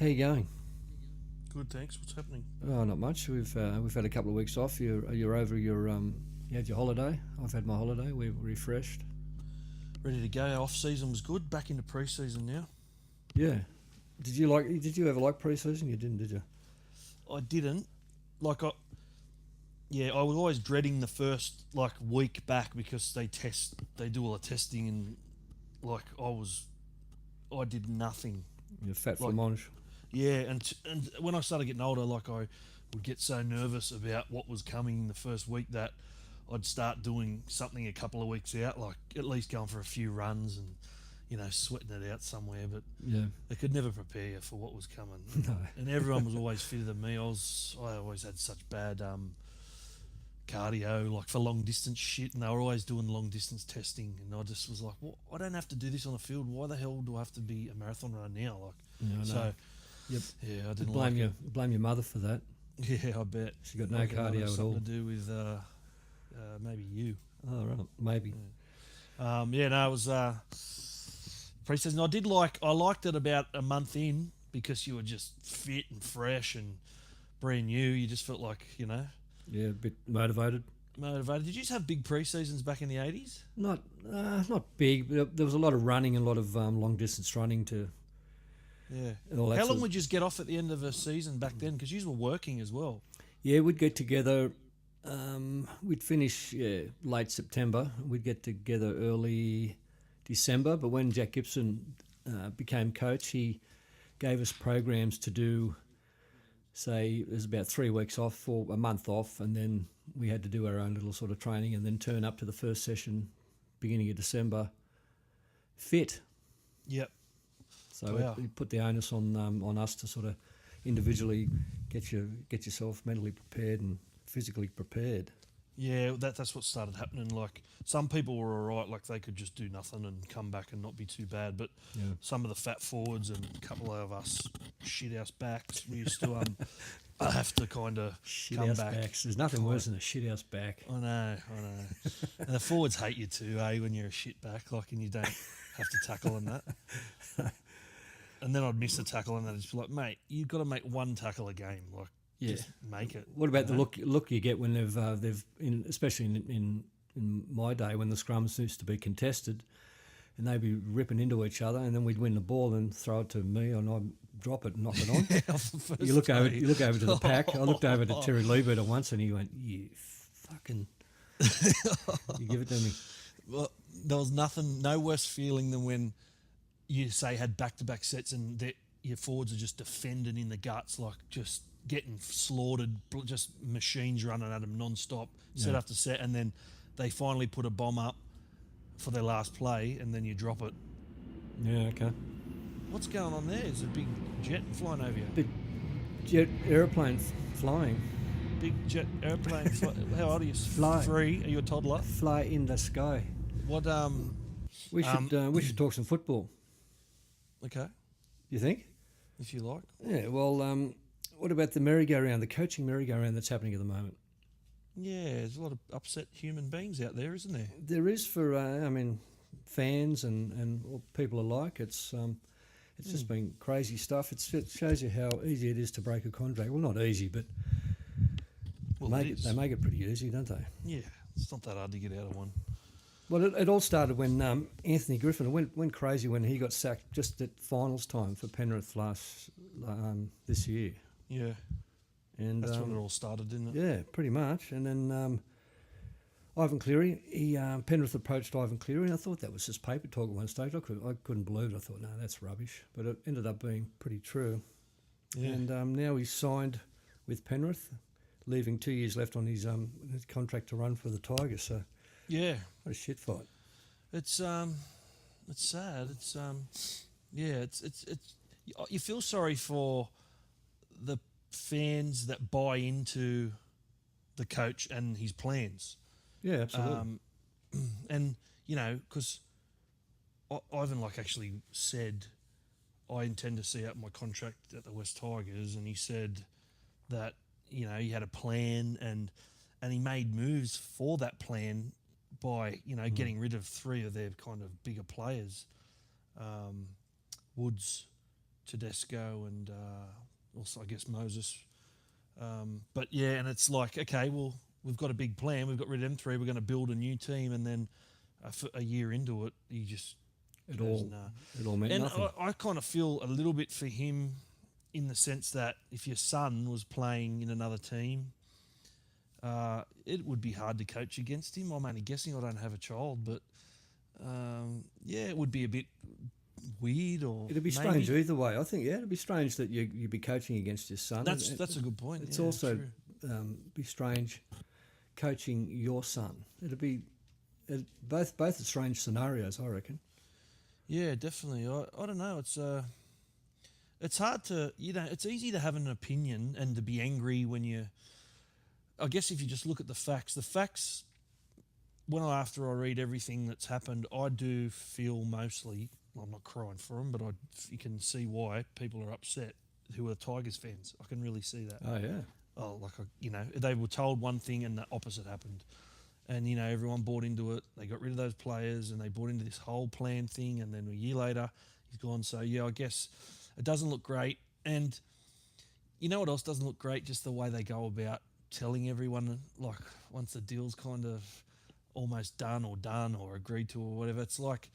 How you going? Good, thanks. What's happening? Oh, not much. We've had a couple of weeks off. You're over your you had your holiday. I've had my holiday. We're refreshed. Ready to go. Off season was good. Back into pre-season now. Yeah. Did you ever like pre-season? You didn't, did you? I didn't like. I was always dreading the first week back because they do all the testing and I did nothing. You're fat Like fromage. yeah, and when I started getting older, I would get so nervous about what was coming in the first week that I'd start doing something a couple of weeks out, like at least going for a few runs and sweating it out somewhere. But Yeah. they could never prepare you for what was coming. No. And everyone was always fitter than me. I always had such bad cardio, like for long distance shit, and they were always doing long distance testing, and I just was like, well, I don't have to do this on the field. Why the hell do I have to be a marathon runner now? Yeah, I know. So Yep. yeah, I didn't Blame like your it. blame your mother for that. Yeah, I bet. She got no Like it might have cardio at something all. to do with maybe you. Oh right, maybe. Yeah, no, it was pre-season. I liked it about a month in because you were just fit and fresh and brand new. You just felt like Yeah, a bit motivated. motivated. Did you just have big pre-seasons back in the 80s? Not big, but there was a lot of running and a lot of long distance running to Yeah. and all that. How sort long of- would you just get off at the end of a season back then? Because you were working as well. Yeah, we'd get together. We'd finish late September. We'd get together early December. But when Jack Gibson became coach, he gave us programs to do. Say there's about 3 weeks off or a month off, and then we had to do our own little sort of training, and then turn up to the first session, beginning of December, fit. Yep. So Wow. it put the onus on us to sort of individually get yourself mentally prepared and physically prepared. Yeah, that's what started happening. Like some people were alright, like they could just do nothing and come back and not be too bad. But Yeah. some of the fat forwards and a couple of us shit house backs, we used to have to kind of Shit come house back. backs. There's nothing worse than a shit house back. I know. And the forwards hate you too, when you're a shit back, and you don't have to tackle and that. And then I'd miss a tackle and they'd just be like, mate, you've got to make one tackle a game. Yeah. Just make it. What about the you know? look you get when especially in my day when the scrums used to be contested, and they'd be ripping into each other, and then we'd win the ball and throw it to me, and I'd drop it and knock it on. Off the first You look over tee. to the pack. I looked over to Terry Lieberter once, and he went, "You fucking, you give it to me." Well, there was no worse feeling than when you say had back-to-back sets and your forwards are just defending in the guts, just getting slaughtered, just machines running at them non-stop, set Yeah. after set, and then they finally put a bomb up for their last play, and then you drop it. Yeah, okay. What's going on there? There's a big jet flying over you. Big jet aeroplane flying, Big jet airplane. How old are you? Fly. 3? Are you a toddler? fly in the sky. What? We should talk some football. Okay, You think? if you like. Yeah. Well, what about the merry-go-round, the coaching merry-go-round that's happening at the moment? Yeah, there's a lot of upset human beings out there, isn't there? There is for fans and people alike. It's just been crazy stuff. It shows you how easy it is to break a contract. Well, not easy, but Well, they make it pretty easy, don't they? Yeah, it's not that hard to get out of one. Well, it all started when Anthony Griffin went crazy when he got sacked just at finals time for Penrith this year. Yeah, And that's when it all started, didn't it? yeah, pretty much. And then Ivan Cleary, Penrith approached Ivan Cleary, and I thought that was just paper talk at one stage. I couldn't believe it. I thought, no, that's rubbish. But it ended up being pretty true. Yeah. And now he's signed with Penrith, leaving 2 years left on his contract to run for the Tigers. So Yeah, what a shit fight. it's sad. It's you feel sorry for the fans that buy into the coach and his plans. Yeah, absolutely. And because Ivan actually said, I intend to see out my contract at the West Tigers, and he said that he had a plan and he made moves for that plan by getting rid of 3 of their kind of bigger players, Woods, Tedesco and also I guess Moses. But yeah, and it's like, okay, well, we've got a big plan. We've got rid of them three. We're going to build a new team, and then a year into it, he just It goes, all nah. it all meant And nothing. I kind of feel a little bit for him in the sense that if your son was playing in another team, it would be hard to coach against him. I'm only guessing. I don't have a child, but yeah, it would be a bit weird. Or It'd be strange either way. I think it'd be strange that you'd be coaching against your son. That's a good point. It's yeah, also true. be strange coaching your son. Both are strange scenarios, I reckon. Yeah, definitely. I don't know. It's hard to, it's easy to have an opinion and to be angry when you. I guess if you just look at the facts, after I read everything that's happened, I do feel mostly. Well, I'm not crying for them, but you can see why people are upset who are Tigers fans. I can really see that. Oh yeah. Oh, they were told one thing and the opposite happened. And, everyone bought into it. They got rid of those players and they bought into this whole plan thing. And then a year later, he's gone. So, yeah, I guess it doesn't look great. And you know what else doesn't look great? Just the way they go about telling everyone, like, once the deal's kind of almost done or agreed to or whatever. It's like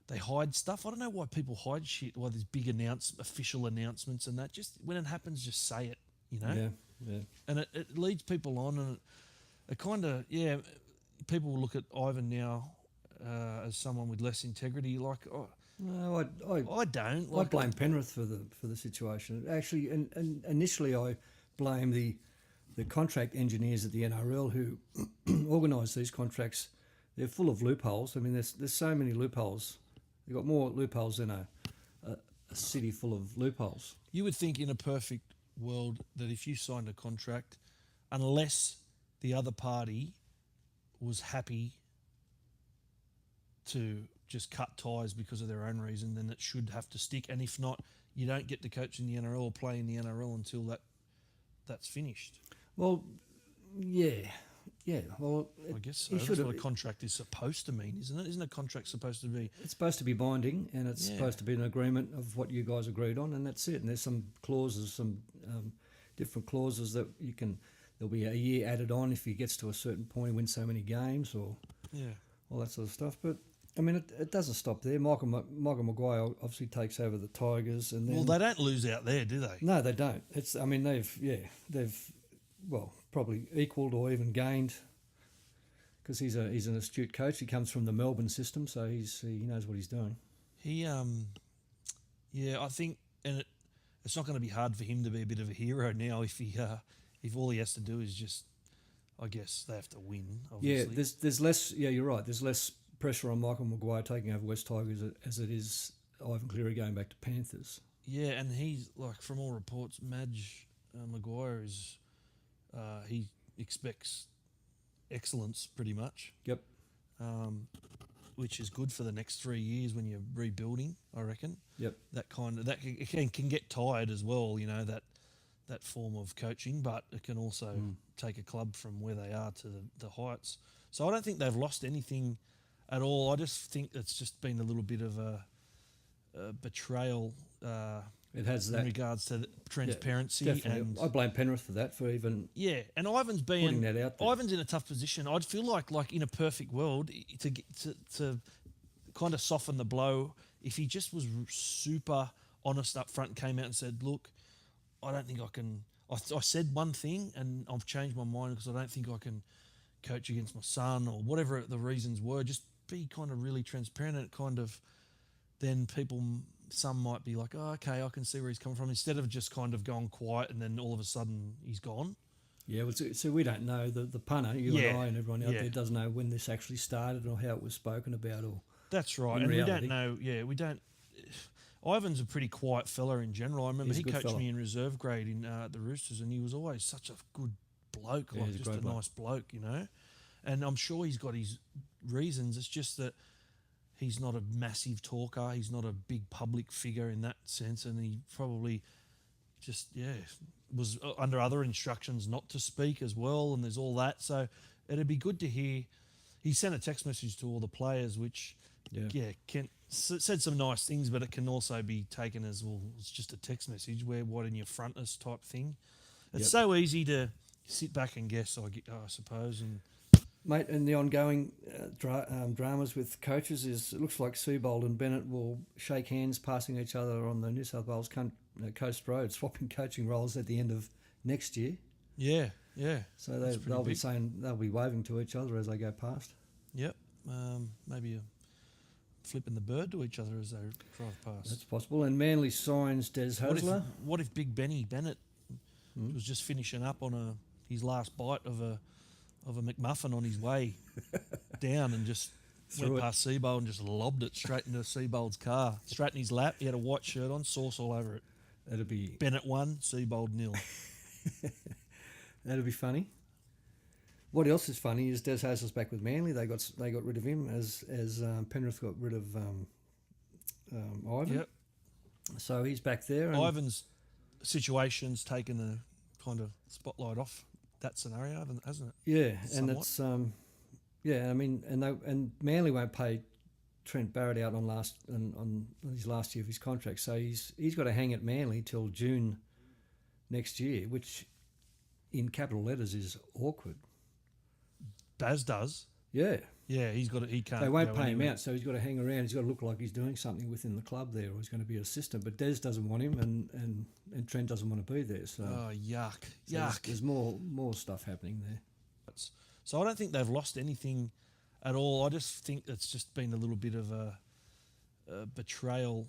they hide stuff. I don't know why people hide shit, why there's big official announcements and that. Just when it happens, just say it, Yeah, yeah. And it leads people on and it kind of, people will look at Ivan now as someone with less integrity. Like, No, I don't. I blame Penrith for the situation. Actually, and initially I blame the contract engineers at the NRL who organise these contracts. They're full of loopholes. I mean, there's so many loopholes. They've got more loopholes than a city full of loopholes. You would think in a perfect world that if you signed a contract, unless the other party was happy to just cut ties because of their own reason, then it should have to stick. And if not, you don't get to coach in the NRL or play in the NRL until that's finished. Well, yeah. Well, I guess so. That's what a contract is supposed to mean, isn't it? Isn't a contract supposed to be? It's supposed to be binding, and it's supposed to be an agreement of what you guys agreed on, and that's it. And there's some clauses, some different clauses that there'll be a year added on if he gets to a certain point, he wins so many games, or all that sort of stuff. But I mean, it doesn't stop there. Michael Maguire obviously takes over the Tigers, and then they don't lose out there, do they? No, they don't. They've probably equalled or even gained, because he's an astute coach. He comes from the Melbourne system, so he knows what he's doing. He I think, and it's not going to be hard for him to be a bit of a hero now if all he has to do is just, I guess they have to win. Obviously. Yeah, there's less. Yeah, you're right. There's less pressure on Michael Maguire taking over West Tigers as it is Ivan Cleary going back to Panthers. Yeah, and he's like, from all reports, Maguire is he expects excellence pretty much. Yep. Which is good for the next 3 years when you're rebuilding, I reckon. Yep. That can get tired as well, that form of coaching, but it can also take a club from where they are to the heights. So I don't think they've lost anything at all. I just think it's just been a little bit of a betrayal. It has that in regards to the transparency, definitely. I blame Penrith for that, for even and Ivan's putting that out there. Ivan's in a tough position. I'd feel like in a perfect world to kind of soften the blow, if he just was super honest up front and came out and said, "Look, I don't think I can. I said one thing and I've changed my mind because I don't think I can coach against my son," or whatever the reasons were. Just be kind of really transparent, and kind of then some might be like, "Oh, okay, I can see where he's coming from," instead of just kind of going quiet and then all of a sudden he's gone. Yeah, well, so we don't know. The punter, and I and everyone out there doesn't know when this actually started or how it was spoken about. Or that's right, and reality. We don't know. Yeah, we don't. Ivan's a pretty quiet fella in general. I remember he coached me in reserve grade in the Roosters, and he was always such a good bloke, just a nice bloke, And I'm sure he's got his reasons. It's just that he's not a massive talker. He's not a big public figure in that sense, and he probably just was under other instructions not to speak as well. And there's all that. So it'd be good to hear. He sent a text message to all the players, which said some nice things, but it can also be taken as, well, it's just a text message. We're what in your frontness type thing. It's Yep. so easy to sit back and guess, I suppose. And Mate, and the ongoing dramas with coaches is it looks like Seabold and Bennett will shake hands, passing each other on the New South Wales Coast Road, swapping coaching roles at the end of next year. yeah. So That's pretty they'll be big. saying they'll be waving to each other as they go past. Yep. Maybe flipping the bird to each other as they drive past. That's possible. And Manly signs Des Hasler. What if Big Benny Bennett was just finishing up on his last bite of a McMuffin on his way down and just Threw went it. past Seabold and just lobbed it straight into Seabold's car, straight in his lap. He had a white shirt on, sauce all over it. That'd be Bennett 1, Seabold 0. That'd be funny. What else is funny is Des Hasler's back with Manly. They got rid of him as Penrith got rid of Ivan. Yep. So he's back there. And Ivan's situation's taken the kind of spotlight off that scenario, hasn't it? yeah, and somewhat. it's I mean, and Manly won't pay Trent Barrett out on his last year of his contract, so he's got to hang at Manly till June next year, which in capital letters is awkward. Baz does. Yeah. Yeah, he can't. They won't go pay him anywhere. out, so he's got to hang around. He's got to look like he's doing something within the club there, or he's going to be an assistant. But Des doesn't want him, and Trent doesn't want to be there. So, Oh, yuck. so Yuck. there's more stuff happening there. So I don't think they've lost anything at all. I just think it's just been a little bit of a betrayal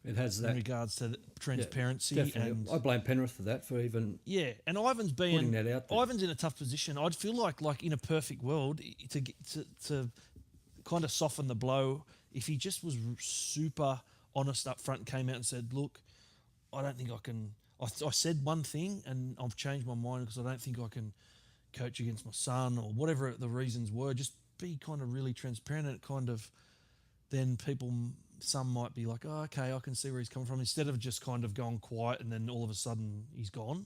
It has in that. regards to the transparency. Definitely. And I blame Penrith for that, for even yeah, and Ivan's putting that out there. Ivan's in a tough position. I'd feel like in a perfect world to kind of soften the blow, if he just was super honest up front and came out and said, look, I don't think I can. I said one thing and I've changed my mind because I don't think I can coach against my son or whatever the reasons were. Just be kind of really transparent and it kind of then some might be like, oh, okay, I can see where he's coming from, instead of just kind of going quiet and then all of a sudden he's gone.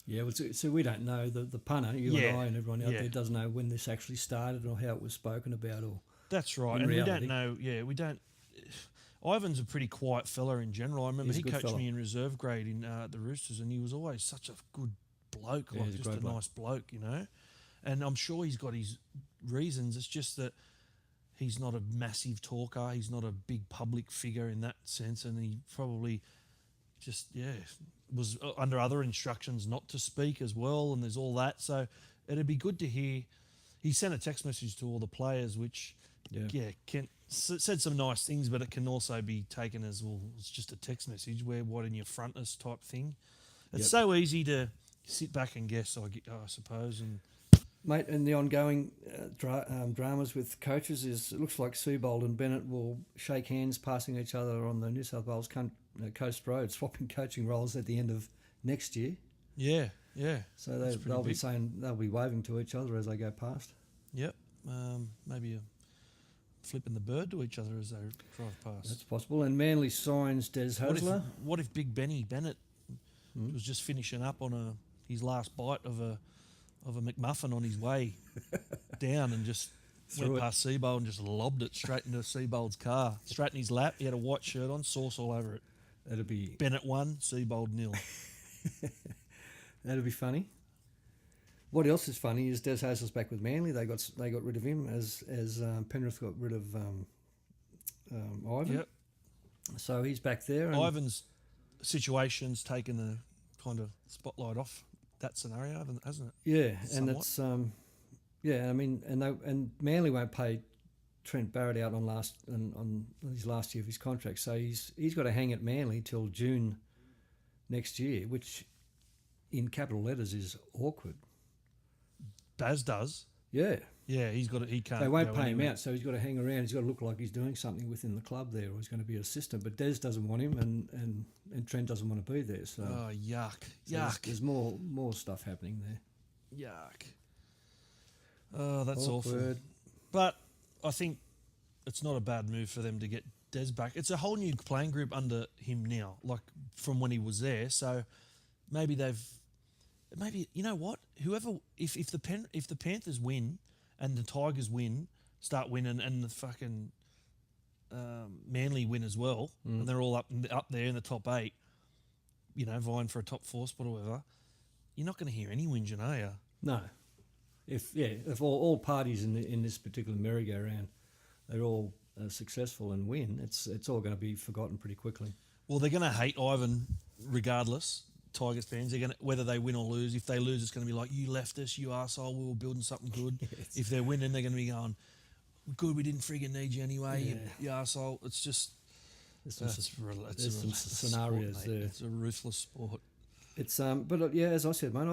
Yeah, well, so we don't know. The punter, you Yeah, and I and everyone out yeah. there doesn't know when this actually started or how it was spoken about. Or That's right. In And reality. we don't know. Yeah, we don't. Ivan's a pretty quiet fella in general. I remember He's a he good coached fella. me in reserve grade in the Roosters, and he was always such a good bloke, Yeah, like he's a just great a bloke. nice bloke, you know. And I'm sure he's got his reasons. It's just that he's not a massive talker. He's not a big public figure in that sense, and he probably just was under other instructions not to speak as well. And there's all that. So it'd be good to hear. He sent a text message to all the players, which said some nice things, but it can also be taken as, well, it's just a text message. We're what in your frontness type thing. It's Yep. so easy to sit back and guess, I suppose. And Mate, and the ongoing dramas with coaches is it looks like Seabold and Bennett will shake hands, passing each other on the New South Wales Coast Road, swapping coaching roles at the end of next year. yeah. So That's pretty they'll be big. saying they'll be waving to each other as they go past. Yep. Maybe flipping the bird to each other as they drive past. That's possible. And Manly signs Des Hasler. What if Big Benny Bennett was just finishing up on his last bite of a McMuffin on his way down and just Threw went it. past Seabold and just lobbed it straight into Seabold's car, straight in his lap. He had a white shirt on, sauce all over it. That'd be Bennett 1, Seabold 0. That'd be funny. What else is funny is Des Hasler's back with Manly. They got rid of him as Penrith got rid of Ivan. Yep. So he's back there. And Ivan's situation's taken the kind of spotlight off that scenario, hasn't it? yeah, and somewhat. it's I mean, and Manly won't pay Trent Barrett out on his last year of his contract, so he's got to hang at Manly till June next year, which in capital letters is awkward. Baz does. Yeah. Yeah, he can't. They won't go pay him anywhere. out, so he's got to hang around. He's got to look like he's doing something within the club there, or he's going to be an assistant. But Des doesn't want him, and Trent doesn't want to be there. So, Oh, yuck. so Yuck. there's more stuff happening there. Yuck. Oh, that's awful. Awkward. But I think it's not a bad move for them to get Des back. It's a whole new playing group under him now, like from when he was there. So maybe you know what? Whoever, if the Panthers win and the Tigers start winning, and the fucking Manly win as well, and they're all up there in the top 8, you know, vying for a top 4 spot or whatever, you're not going to hear any whinging, are you? No. If all parties in this particular merry-go-round, they're all successful and win, it's all going to be forgotten pretty quickly. Well, they're going to hate Ivan regardless. Tigers fans, they're going to, whether they win or lose. If they lose, it's going to be like, you left us, you arsehole, we were building something good. Yes. If they're winning, they're going to be going, good, we didn't friggin' need you anyway, Yeah. you arsehole. It's just, There's it's some a scenarios sport, mate. there. It's a ruthless sport. It's but yeah, as I said, mate,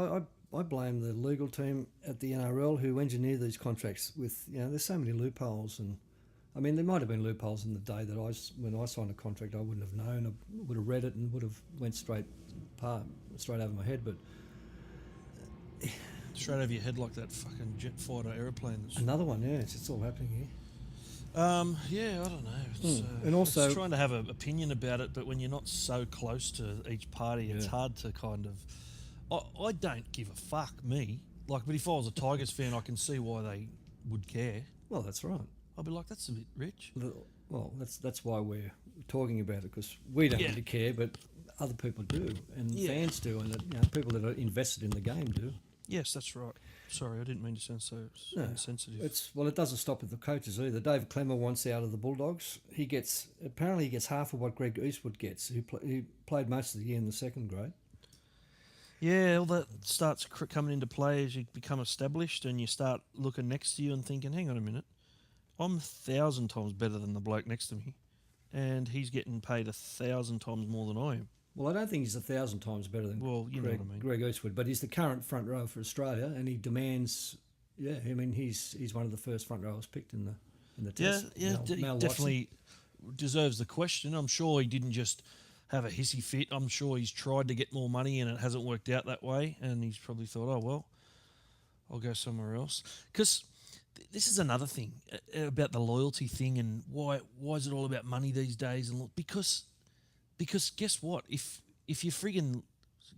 I blame the legal team at the NRL who engineer these contracts with, you know, there's so many loopholes, and I mean there might have been loopholes in the day that when I signed a contract I wouldn't have known. I would have read it and would have went straight over my head. But Straight over your head like that fucking jet fighter aeroplane. another one, yeah, it's all happening here. Yeah, I don't know. It's, And also- it's trying to have an opinion about it, but when you're not so close to each party, it's Yeah. hard to kind of. I don't give a fuck, me. Like, but if I was a Tigers fan, I can see why they would care. Well, that's right. I'd be like, that's a bit rich. Well, that's why we're talking about it, because we don't Yeah. really care, but other people do, and Yeah. fans do, and people that are invested in the game do. Yes, that's right. Sorry, I didn't mean to sound so No, insensitive. It doesn't stop with the coaches either. David Clemmer wants out of the Bulldogs. He gets half of what Greg Eastwood gets, who played most of the year in the second grade. Yeah, all that starts coming into play as you become established and you start looking next to you and thinking, hang on a minute, I'm 1,000 times better than the bloke next to me, and he's getting paid 1,000 times more than I am. Well, I don't think he's 1,000 times better than Well, you know what I mean. Greg Eastwood, but he's the current front row for Australia, and he demands. Yeah, I mean he's one of the first front rowers picked in the test. Yeah, Mel he Watson. definitely deserves the question. I'm sure he didn't just have a hissy fit. I'm sure he's tried to get more money and it hasn't worked out that way, and he's probably thought, oh, well, I'll go somewhere else. Because this is another thing about the loyalty thing and why is it all about money these days? And look, because guess what? If you friggin'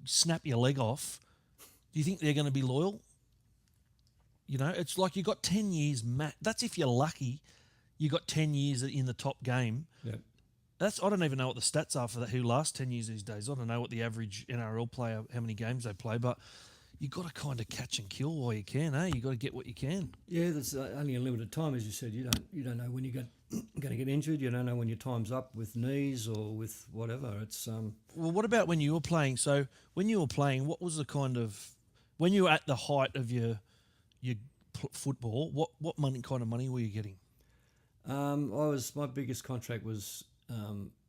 snap your leg off, do you think they're going to be loyal? You know, it's like you got 10 years. That's if you're lucky. You got 10 years in the top game. Yeah. I don't even know what the stats are for that. Who lasts 10 years these days? I don't know what the average NRL player, how many games they play, but you got to kind of catch and kill while you can, eh? You got to get what you can. Yeah, there's only a limited time, as you said. You don't know when you're going to get injured. You don't know when your time's up with knees or with whatever. It's Well, what about when you were playing? So when you were playing, what was the kind of when you were at the height of your football? What kind of money were you getting? my biggest contract was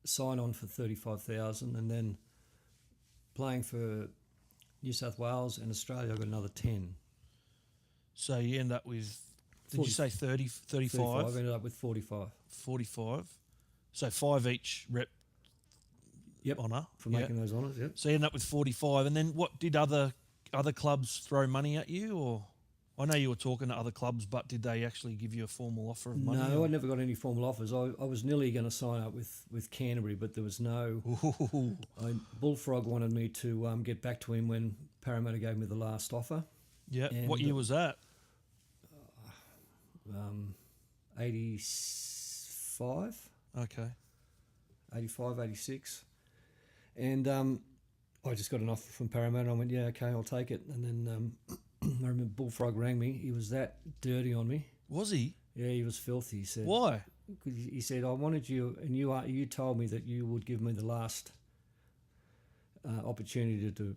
sign on for 35,000, and then playing for New South Wales and Australia, I got another 10. So you end up with, did 40, you say 30, 35? I ended up with 45. 45. So 5 each rep Yep, honour. for making those honours. Yep. So you end up with 45. And then what, did other clubs throw money at you? Or I know you were talking to other clubs, but did they actually give you a formal offer of money? No, or? I never got any formal offers. I was nearly going to sign up with Canterbury, but there was no. Ooh. Bullfrog wanted me to get back to him when Parramatta gave me the last offer. Yeah. And What year was that? 85, Okay. 85, 86. And I just got an offer from Parramatta. I went, yeah, okay, I'll take it. And then I remember Bullfrog rang me. He was that dirty on me. Was he? Yeah, he was filthy. He said, Why? He said, I wanted you, and you told me that you would give me the last opportunity to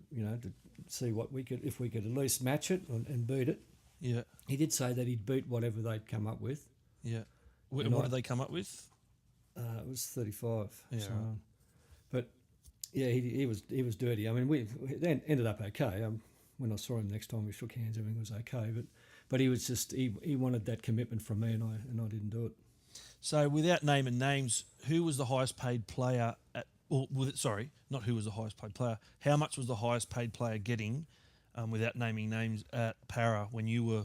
see what if we could at least match it and beat it. Yeah. He did say that he'd beat whatever they'd come up with. Yeah. And What did they come up with? It was 35. Yeah, so, right. But yeah, he was dirty. I mean, we then ended up okay. When I saw him next time, we shook hands. Everything was okay. But he was just he wanted that commitment from me, and I didn't do it. So without naming names, who was the highest paid player at? Sorry, not who was the highest paid player. How much was the highest paid player getting, without naming names, at Para when you were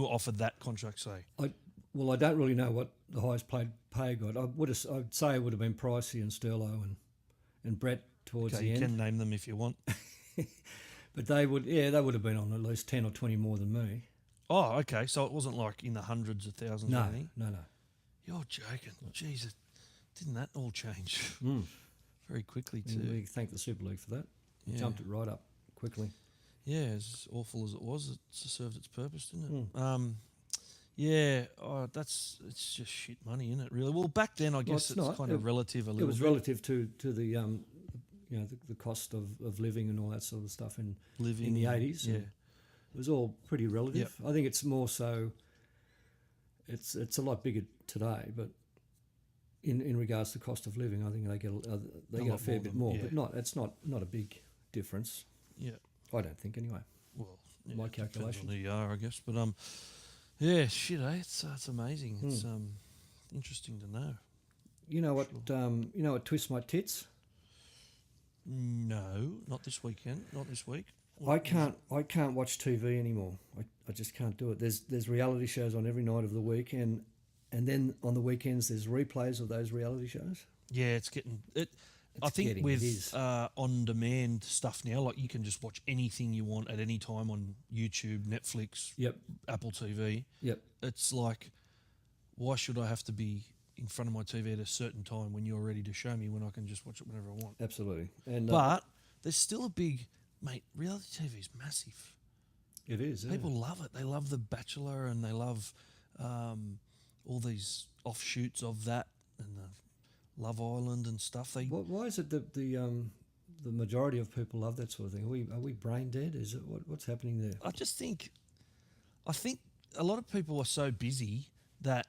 offered that contract? Say. I don't really know what the highest paid pay got. I'd say it would have been Pricey and Sterlo and Brett towards Okay, the you end. can name them if you want. But they would have been on at least 10 or 20 more than me. Oh, okay. So it wasn't like in the hundreds of thousands or No, anything. no. You're joking. Jesus. didn't that all change Mm. very quickly And too? we thank the Super League for that. Yeah. Jumped it right up quickly. Yeah, as awful as it was, it served its purpose, didn't it? Mm. Yeah, it's just shit money, isn't it? Really. Well, back then, I guess it's it's not. kind of relative a It little was bit. relative to the the cost of living and all that sort of stuff in Living the 80s. Yeah, It was all pretty relative. I think it's more so. It's a lot bigger today, but in regards to cost of living, I think they get a lot fair more bit than- more, yeah. but it's not a big difference. yeah. I don't think anyway. Well, yeah, My it depends calculation. on who you are, I guess. But yeah, shit, eh? It's amazing. It's interesting to know. You know what? You know what? Twist my tits. No, not this weekend. Not this week. I can't watch TV anymore. I just can't do it. There's reality shows on every night of the week, and then on the weekends there's replays of those reality shows. Yeah, it's getting it. I It's think getting- with it is. on-demand stuff now, like you can just watch anything you want at any time on YouTube, Netflix, Yep. Apple TV. Yep. It's like, why should I have to be in front of my TV at a certain time when you're ready to show me when I can just watch it whenever I want? Absolutely. And But there's still a big, mate, reality TV is massive. it is. Yeah. People love it. They love The Bachelor and they love all these offshoots of that and the Love Island and stuff. Why is it that the majority of people love that sort of thing? Are we brain dead? Is it what's happening there? I think a lot of people are so busy that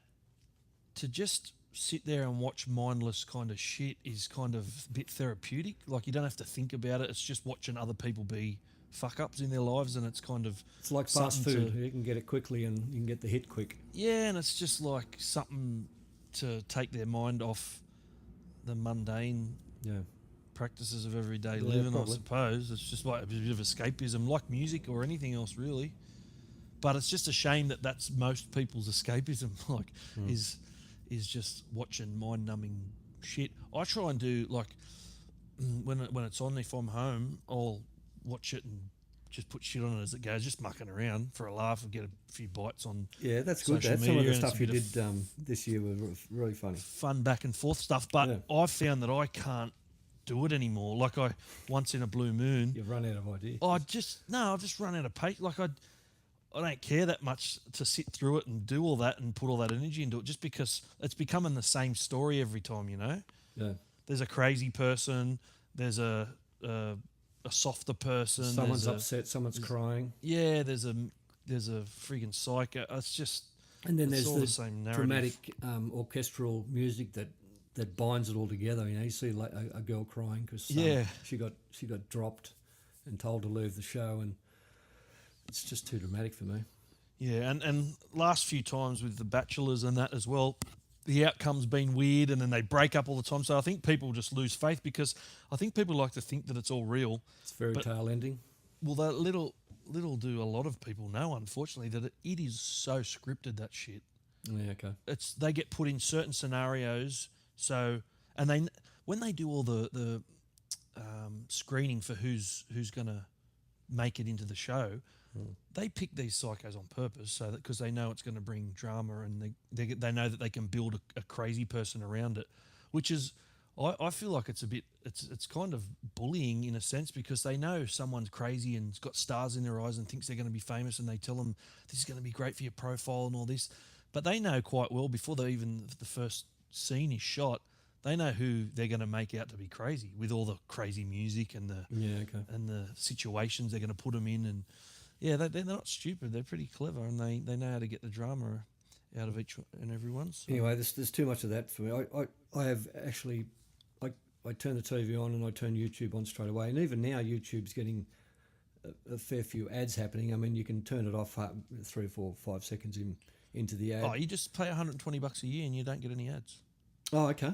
to just sit there and watch mindless kind of shit is kind of a bit therapeutic. Like you don't have to think about it. It's just watching other people be fuck ups in their lives, and it's kind of It's like fast something food. You can get it quickly and you can get the hit quick. yeah, and it's just like something to take their mind off the mundane Yeah. practices of everyday Yeah, living, probably. I suppose. It's just like a bit of escapism, like music or anything else, really. But it's just a shame that that's most people's escapism, like, is just watching mind-numbing shit. I try and do, like, when it's on, if I'm home, I'll watch it and just put shit on it as it goes, just mucking around for a laugh and get a few bites on Yeah, that's good. Social That's some of media, the and it's stuff a you bit of did this year was really funny. fun back and forth stuff. But Yeah. I've found that I can't do it anymore. Like once in a blue moon, You've run out of ideas. I've just run out of patience. Like I don't care that much to sit through it and do all that and put all that energy into it, just because it's becoming the same story every time. You know, Yeah. there's a crazy person, there's a softer person, Someone's there's upset. Someone's crying. there's a freaking psycho. It's just And then it's there's all the the same narrative. dramatic orchestral music that binds it all together. You know, you see like a girl crying because Yeah. she got dropped and told to leave the show, and it's just too dramatic for me. Yeah, and last few times with the Bachelors and that as well, the outcome's been weird, and then they break up all the time. So I think people just lose faith because I think people like to think that it's all real. It's fairy But- tale ending. Well, that little do a lot of people know, unfortunately, that it is so scripted, that shit. Yeah, okay. They get put in certain scenarios. So and when they do all the screening for who's going to make it into the show, they pick these psychos on purpose so that because they know it's going to bring drama, and they know that they can build a crazy person around it, which is I feel like it's a bit it's kind of bullying in a sense, because they know someone's crazy and has got stars in their eyes and thinks they're going to be famous, and they tell them this is going to be great for your profile and all this, but they know quite well before the first scene is shot, they know who they're going to make out to be crazy with all the crazy music and the situations they're going to put them in. And yeah, they're not stupid. They're pretty clever, and they know how to get the drama out of each and every one. So. Anyway, there's too much of that for me. I have actually, I turn the TV on and I turn YouTube on straight away. And even now, YouTube's getting a fair few ads happening. I mean, you can turn it off 3, 4, 5 seconds into the ad. Oh, you just pay $120 a year and you don't get any ads. Oh, okay.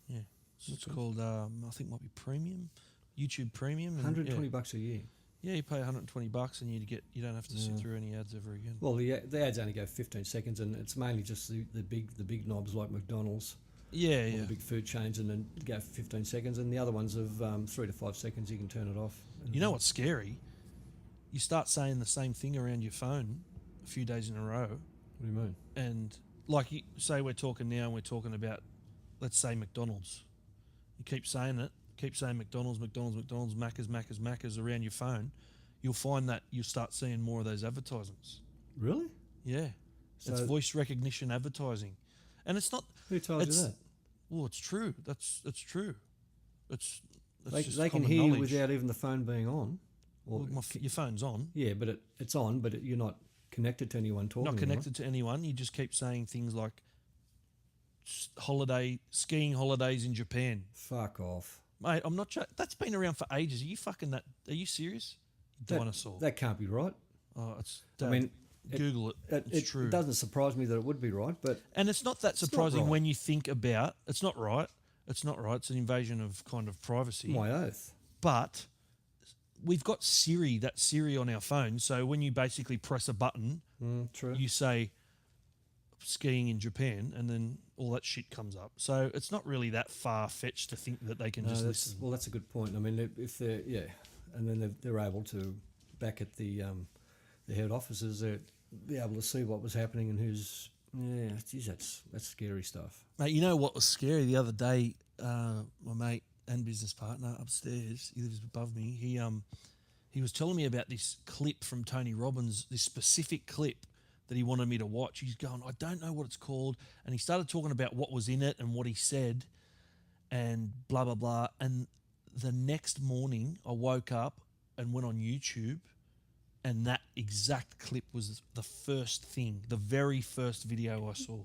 Yeah, so it's called I think it might be Premium, YouTube Premium. And $120 a year. Yeah, you pay $120 and you don't have to sit through any ads ever again. Well, the ads only go 15 seconds, and it's mainly just the big knobs like McDonald's, Yeah, all yeah. the big food chains, and then go for 15 seconds, and the other ones of 3 to 5 seconds. You can turn it off. You know what's scary? You start saying the same thing around your phone a few days in a row, What do you mean? and like say we're talking now and we're talking about let's say McDonald's. You keep saying it, keep saying McDonald's, Macca's around your phone, you'll find that you'll start seeing more of those advertisements. Really? Yeah. It's So voice recognition advertising. And it's not... who told you it's, that? Well, it's true. That's true. It's They just can common hear you knowledge. without even the phone being on. Or Well, your phone's on. yeah, but it's on, but you're not connected to anyone talking. Not connected to anyone. You just keep saying things like skiing holidays in Japan. Fuck off. Mate, I'm not... That's been around for ages. Are you fucking that... Are you serious? Dinosaur. That can't be right. Oh, it's... I mean, Google it. It's true. It doesn't surprise me that it would be right, but And it's not that It's not surprising right. when you think about... It's not right. It's not right. It's an invasion of kind of privacy. my oath. But we've got Siri, that Siri on our phone. So when you basically press a button, True. you say skiing in Japan, and then all that shit comes up. So it's not really that far-fetched to think that they can just listen. Well, that's a good point. I mean, if they're and then they're able to back at the head offices, they're be able to see what was happening and who's. Yeah, geez, that's scary stuff. Mate, you know what was scary the other day? My mate and business partner upstairs, he lives above me. He was telling me about this clip from Tony Robbins, this specific clip that he wanted me to watch. He's going, I don't know what it's called, and he started talking about what was in it and what he said, and blah blah blah. And the next morning, I woke up and went on YouTube, and that exact clip was the first thing, the very first video I saw.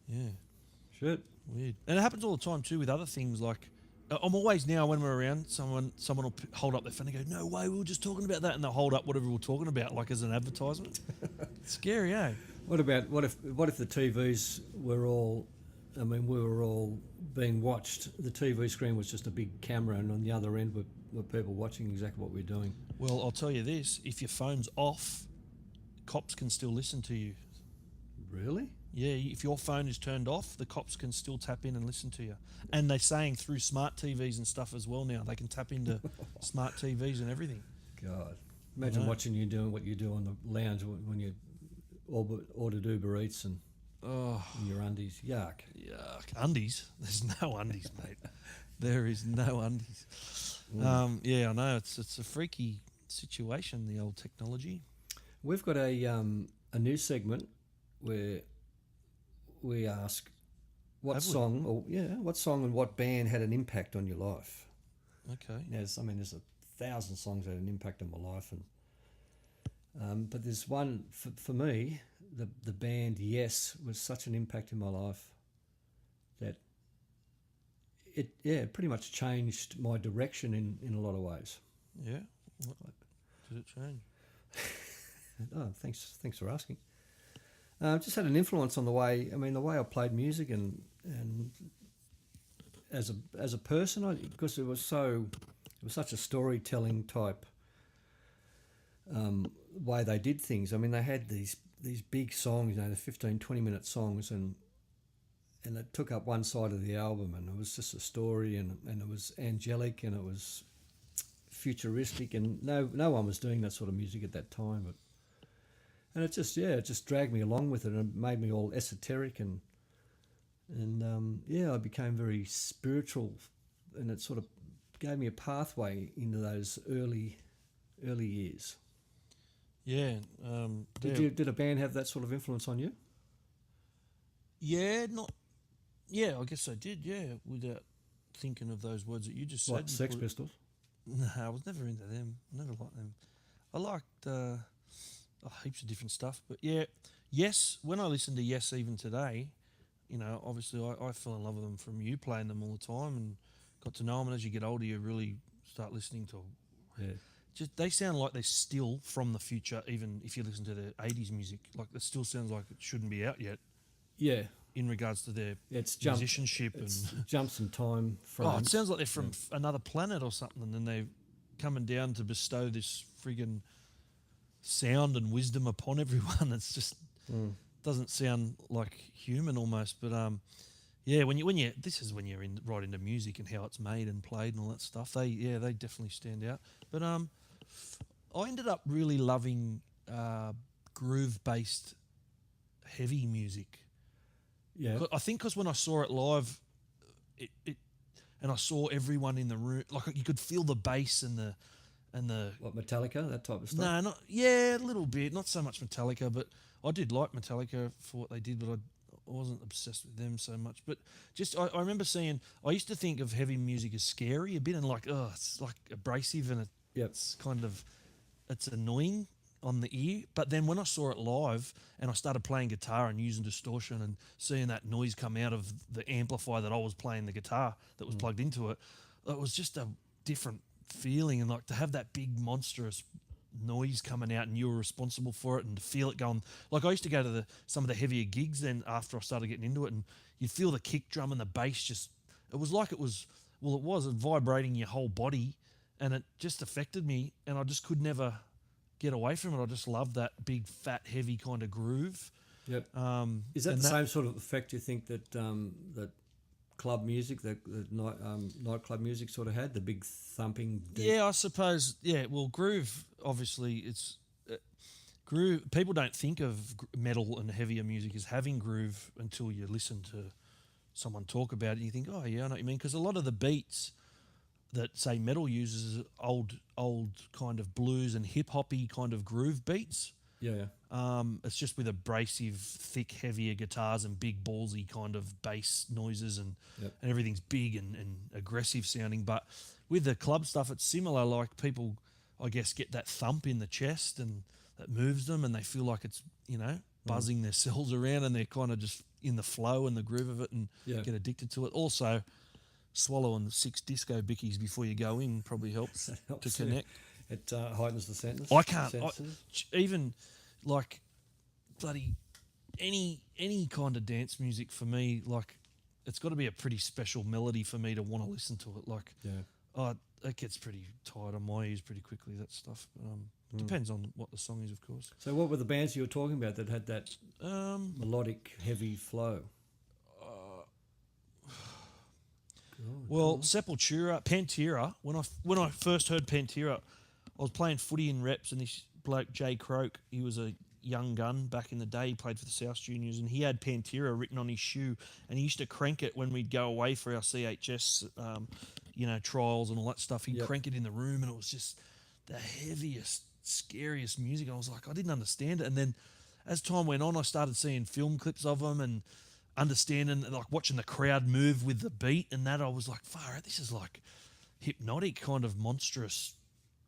Yeah. Shit. Weird. And it happens all the time too with other things. Like, I'm always now when we're around, someone will hold up their phone and go, "No way, we were just talking about that," and they'll hold up whatever we're talking about, like as an advertisement. Scary, eh? What if the TVs were all? I mean, we were all being watched. The TV screen was just a big camera, and on the other end were people watching exactly what we're doing. Well, I'll tell you this: if your phone's off, cops can still listen to you. Really? Yeah, if your phone is turned off, the cops can still tap in and listen to you. And they're saying through smart TVs and stuff as well now, they can tap into smart TVs and everything. God, imagine watching you doing what you do on the lounge when you ordered Uber Eats and in your undies. Yuck. Yuck. Undies? There's no undies, mate. There is no undies. Yeah, I know. It's a freaky situation, the old technology. We've got a new segment where we ask what song and what band had an impact on your life. Okay. There's 1,000 songs that had an impact on my life, and but there's one for me. The band Yes was such an impact in my life that it pretty much changed my direction in a lot of ways. Yeah. What did it change? Oh, thanks for asking. Just had an influence on the way I played music and as a person, because it was such a storytelling type way they did things. I mean, they had these big songs, the 15, 20-minute songs, and it took up one side of the album, and it was just a story, and it was angelic, and it was futuristic, and no one was doing that sort of music at that time, but. And it just dragged me along with it, and it made me all esoteric, and I became very spiritual, and it sort of gave me a pathway into those early years. Yeah. Did a band have that sort of influence on you? Yeah, I guess I did. Yeah, without thinking of those words that you just said. Like Sex Pistols? No, I was never into them. I never liked them. I liked. Heaps of different stuff, but yeah, Yes, when I listen to Yes even today, obviously I fell in love with them from you playing them all the time and got to know them, and as you get older you really start listening to them. Yeah. They sound like they're still from the future, even if you listen to their 80s music. Like, it still sounds like it shouldn't be out yet. Yeah. In regards to their musicianship. It's jumped some time from... Oh, it sounds like they're from another planet or something, and they're coming down to bestow this friggin' sound and wisdom upon everyone. It's just doesn't sound like human almost, but when you this is when you're right into music and how it's made and played and all that stuff. They definitely stand out. But I ended up really loving groove based heavy music Yeah. I think because when I saw it live, it and I saw everyone in the room, like you could feel the bass and the What, Metallica, that type of stuff? no, not yeah, a little bit, not so much Metallica, but I did like Metallica for what they did, but I wasn't obsessed with them so much. But just I remember seeing, I used to think of heavy music as scary a bit and like, oh, it's like abrasive and Yep. it's kind of, it's annoying on the ear. But then when I saw it live and I started playing guitar and using distortion and seeing that noise come out of the amplifier that I was playing the guitar that was plugged into it, it was just a different feeling. And like to have that big monstrous noise coming out and you were responsible for it and to feel it going, like I used to go to some of the heavier gigs then after I started getting into it, and you'd feel the kick drum and the bass just, it was like it was vibrating your whole body, and it just affected me, and I just could never get away from it. I just loved that big fat heavy kind of groove. Yep. Is that And the same sort of effect you think that that club music, the nightclub music sort of had, the big thumping? Deep? Yeah, I suppose. Yeah, well, groove, obviously, it's groove. People don't think of metal and heavier music as having groove until you listen to someone talk about it. And you think, oh yeah, I know what you mean, because a lot of the beats that say metal uses old kind of blues and hip hoppy kind of groove beats. Yeah. It's just with abrasive, thick, heavier guitars and big ballsy kind of bass noises, and everything's big and aggressive sounding. But with the club stuff, it's similar. Like people, I guess, get that thump in the chest and that moves them, and they feel like it's, buzzing their cells around, and they're kind of just in the flow and the groove of it, and get addicted to it. Also, swallowing 6 disco bickies before you go in probably helps, to connect. It heightens the sentence. I can't even like bloody any kind of dance music for me. Like it's got to be a pretty special melody for me to want to listen to it. Like it gets pretty tired on my ears pretty quickly, that stuff. But, depends on what the song is, of course. So what were the bands you were talking about that had that melodic, heavy flow? Well, Sepultura, Pantera. When I first heard Pantera, I was playing footy in reps, and this bloke Jay Croak, he was a young gun back in the day. He played for the South Juniors, and he had Pantera written on his shoe, and he used to crank it when we'd go away for our CHS, trials and all that stuff. He'd crank it in the room, and it was just the heaviest, scariest music. I was like, I didn't understand it, and then as time went on, I started seeing film clips of him and understanding, like watching the crowd move with the beat and that. I was like, far out, this is like hypnotic, kind of monstrous,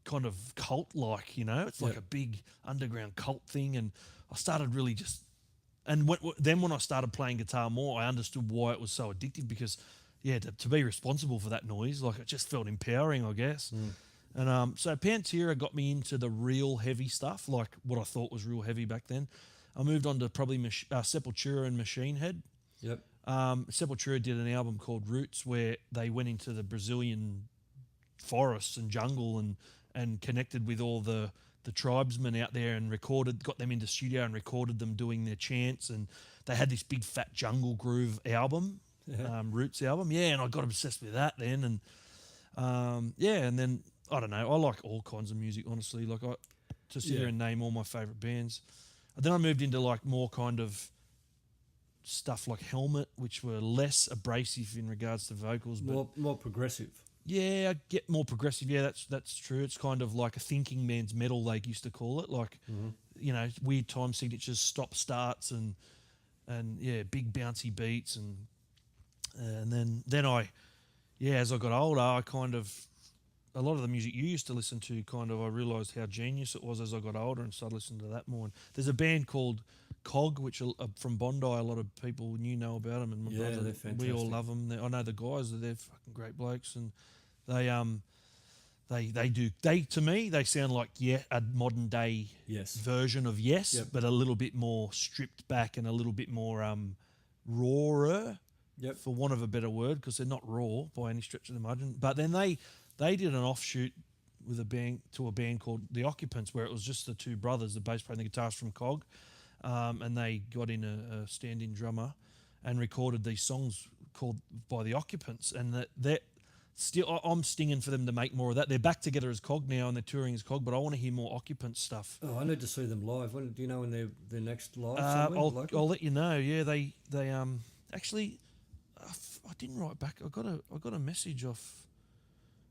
kind of cult-like, it's like a big underground cult thing. And I started really just, and then when I started playing guitar more, I understood why it was so addictive, because to be responsible for that noise, like it just felt empowering, I guess. And so Pantera got me into the real heavy stuff, like what I thought was real heavy back then. I moved on to probably Sepultura and Machine Head. Yep. Sepultura did an album called Roots, where they went into the Brazilian forests and jungle and connected with all the tribesmen out there and got them into studio and recorded them doing their chants. And they had this big fat jungle groove album, Roots album. Yeah, and I got obsessed with that then. And and then, I don't know, I like all kinds of music, honestly. Like to sit here and name all my favourite bands. And then I moved into like more kind of stuff like Helmet, which were less abrasive in regards to vocals, but more progressive. Yeah, I get more progressive. Yeah, that's true. It's kind of like a thinking man's metal, they used to call it. Like, weird time signatures, stop starts, and big bouncy beats, and then I, as I got older, I kind of, a lot of the music you used to listen to, kind of, I realised how genius it was as I got older and started listening to that more. And there's a band called Cog, which are from Bondi. A lot of people know about them, and my brother, they're fantastic. We all love them. I know the guys; they're fucking great blokes, and they to me they sound like a modern day version of Yes, but a little bit more stripped back and a little bit more rawer, for want of a better word, because they're not raw by any stretch of the margin. But then they did an offshoot with a band called The Occupants, where it was just the two brothers, the bass player and the guitarist from Cog. And they got in a stand-in drummer and recorded these songs called by The Occupants, and that still, I'm stinging for them to make more of that. They're back together as Cog now, and they're touring as Cog, but I want to hear more Occupants stuff. Oh, I need to see them live. Do you know when their next live? I'll let you know. Yeah, they actually, I didn't write back. I got a message off.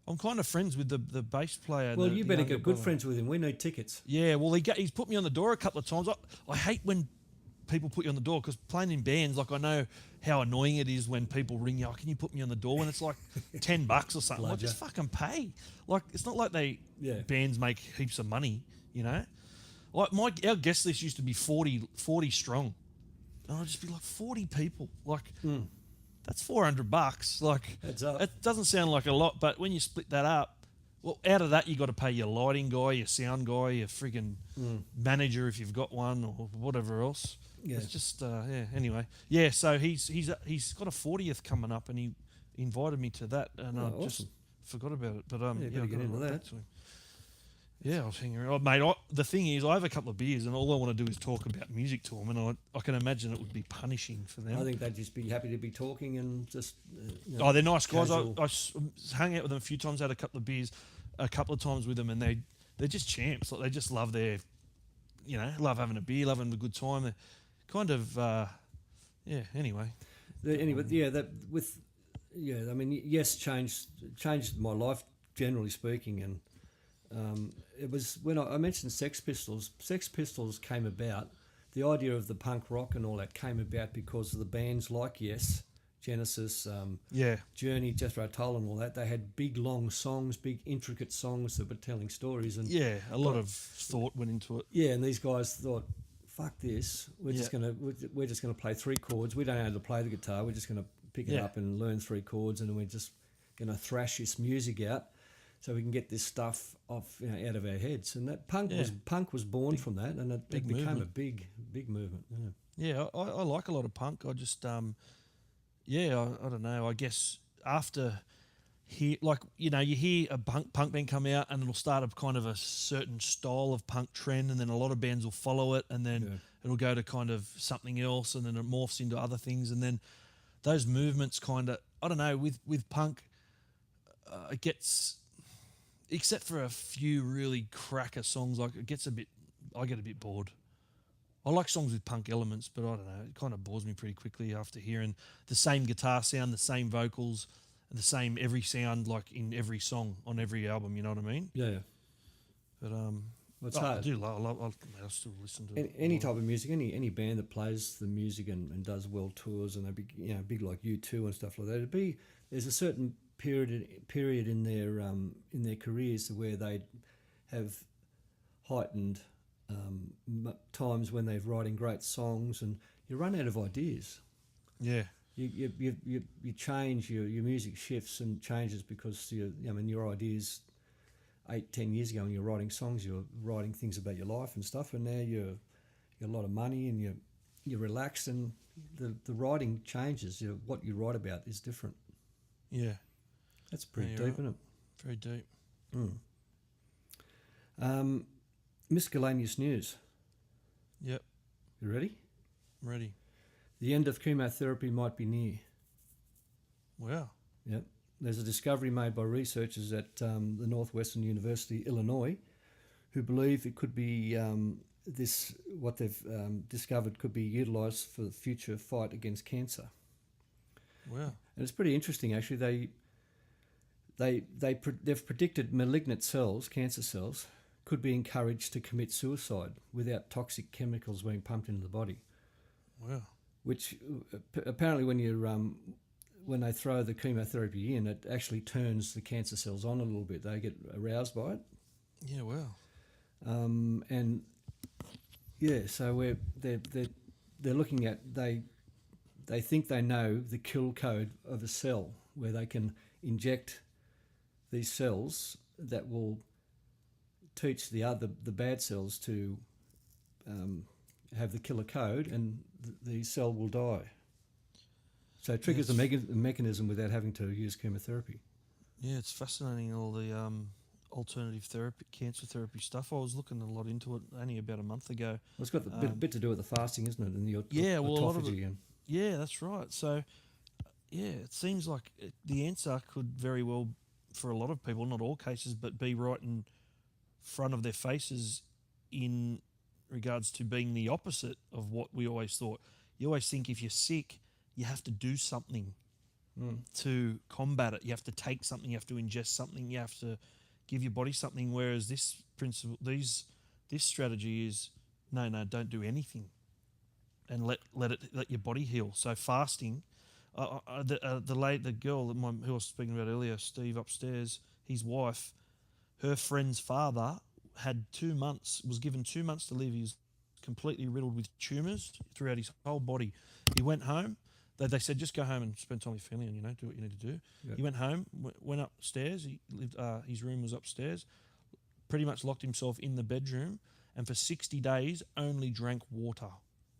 I'm kind of friends with the bass player. Well, the you better younger get good brother. friends with him. We need tickets. Yeah, well, he's put me on the door a couple of times. I hate when people put you on the door because playing in bands, like I know how annoying it is when people ring you. Oh, can you put me on the door? When it's like $10 or something. Like, just fucking pay. Like it's not like bands make heaps of money, you know. Like our guest list used to be 40 strong, and I'd just be like 40 people. Like that's $400. Like Heads up. it doesn't sound like a lot, but when you split that up. Well, out of that, you got to pay your lighting guy, your sound guy, your friggin' manager if you've got one, or whatever else. Yeah. It's just Anyway, yeah. So he's got a 40th coming up, and he invited me to that, and I just awesome. forgot about it. But Yeah, I've better got get to into write that. back to him. Yeah, I was hanging around, mate. The thing is, I have a couple of beers, and all I want to do is talk about music to them, and I can imagine it would be punishing for them. I think they'd just be happy to be talking and just. Oh, they're nice guys. casual. I hung out with them a few times, had a couple of beers, a couple of times with them, and they're just champs. Like they just love love having a beer, love having a good time. They're kind of, Anyway. Anyway, I mean, yes, changed my life generally speaking, and it was when I mentioned Sex Pistols. Sex Pistols came about. The idea of the punk rock and all that came about because of the bands like Yes, Genesis, Journey, Jethro Tull, and all that. They had big, long songs, big, intricate songs that were telling stories, and a lot of thought went into it. yeah, and these guys thought, "Fuck this! We're just gonna play 3 chords. We don't know how to play the guitar. We're just gonna pick it up and learn 3 chords, and then we're just gonna thrash this music out, so we can get this stuff off out of our heads." And that punk was born from that, and it became movement. a big movement. Yeah, I like a lot of punk. I just I don't know. I guess after you hear a punk band come out, and it'll start a kind of a certain style of punk trend, and then a lot of bands will follow it, and then it'll go to kind of something else, and then it morphs into other things, and then those movements kind of, I don't know, with punk, it gets, except for a few really cracker songs, like I get a bit bored. I like songs with punk elements, but I don't know, it kind of bores me pretty quickly after hearing the same guitar sound, the same vocals, and the same every sound, like in every song on every album. You know what I mean? Yeah. But It's hard. I do love. I still listen to any type of music, any band that plays the music and does world tours, and they're big like U2 and stuff like that. There's a certain period in their careers where they have heightened times when they're writing great songs, and you run out of ideas. Yeah. You change, your music shifts and changes because your ideas 8-10 years ago when you're writing songs, you're writing things about your life and stuff, and now you got a lot of money and you're relaxed, and the writing changes. What you write about is different. Yeah. That's pretty deep, isn't it? Very deep. Miscellaneous news. Yep. You ready? I'm ready. The end of chemotherapy might be near. Wow. Yep. There's a discovery made by researchers at the Northwestern University, Illinois, who believe it could be what they've discovered could be utilised for the future fight against cancer. Wow. And it's pretty interesting, actually. They've predicted malignant cells, cancer cells, could be encouraged to commit suicide without toxic chemicals being pumped into the body. Wow. Which apparently when they throw the chemotherapy in, it actually turns the cancer cells on a little bit. They get aroused by it. Yeah, wow. So they're looking at, they think they know the kill code of a cell where they can inject these cells that will teach the bad cells to have the killer code, and the cell will die. So it triggers a mechanism without having to use chemotherapy. Yeah, it's fascinating, all the alternative therapy, cancer therapy stuff. I was looking a lot into it only about a month ago. Well, it's got a bit to do with the fasting, isn't it? And the a lot of it. autophagy. Yeah, that's right. So, it seems like the answer could very well, for a lot of people, not all cases, but be right in front of their faces in regards to being the opposite of what we always thought. You always think if you're sick, you have to do something to combat it. You have to take something, you have to ingest something, you have to give your body something. Whereas this this strategy is no, don't do anything, and let your body heal. So fasting, the girl who I was speaking about earlier, Steve upstairs, his wife, her friend's father had 2 months, was given 2 months to live. He was completely riddled with tumours throughout his whole body. He went home. They said, just go home and spend time with your family and, do what you need to do. Yep. He went home, went upstairs. He lived, his room was upstairs, pretty much locked himself in the bedroom, and for 60 days only drank water.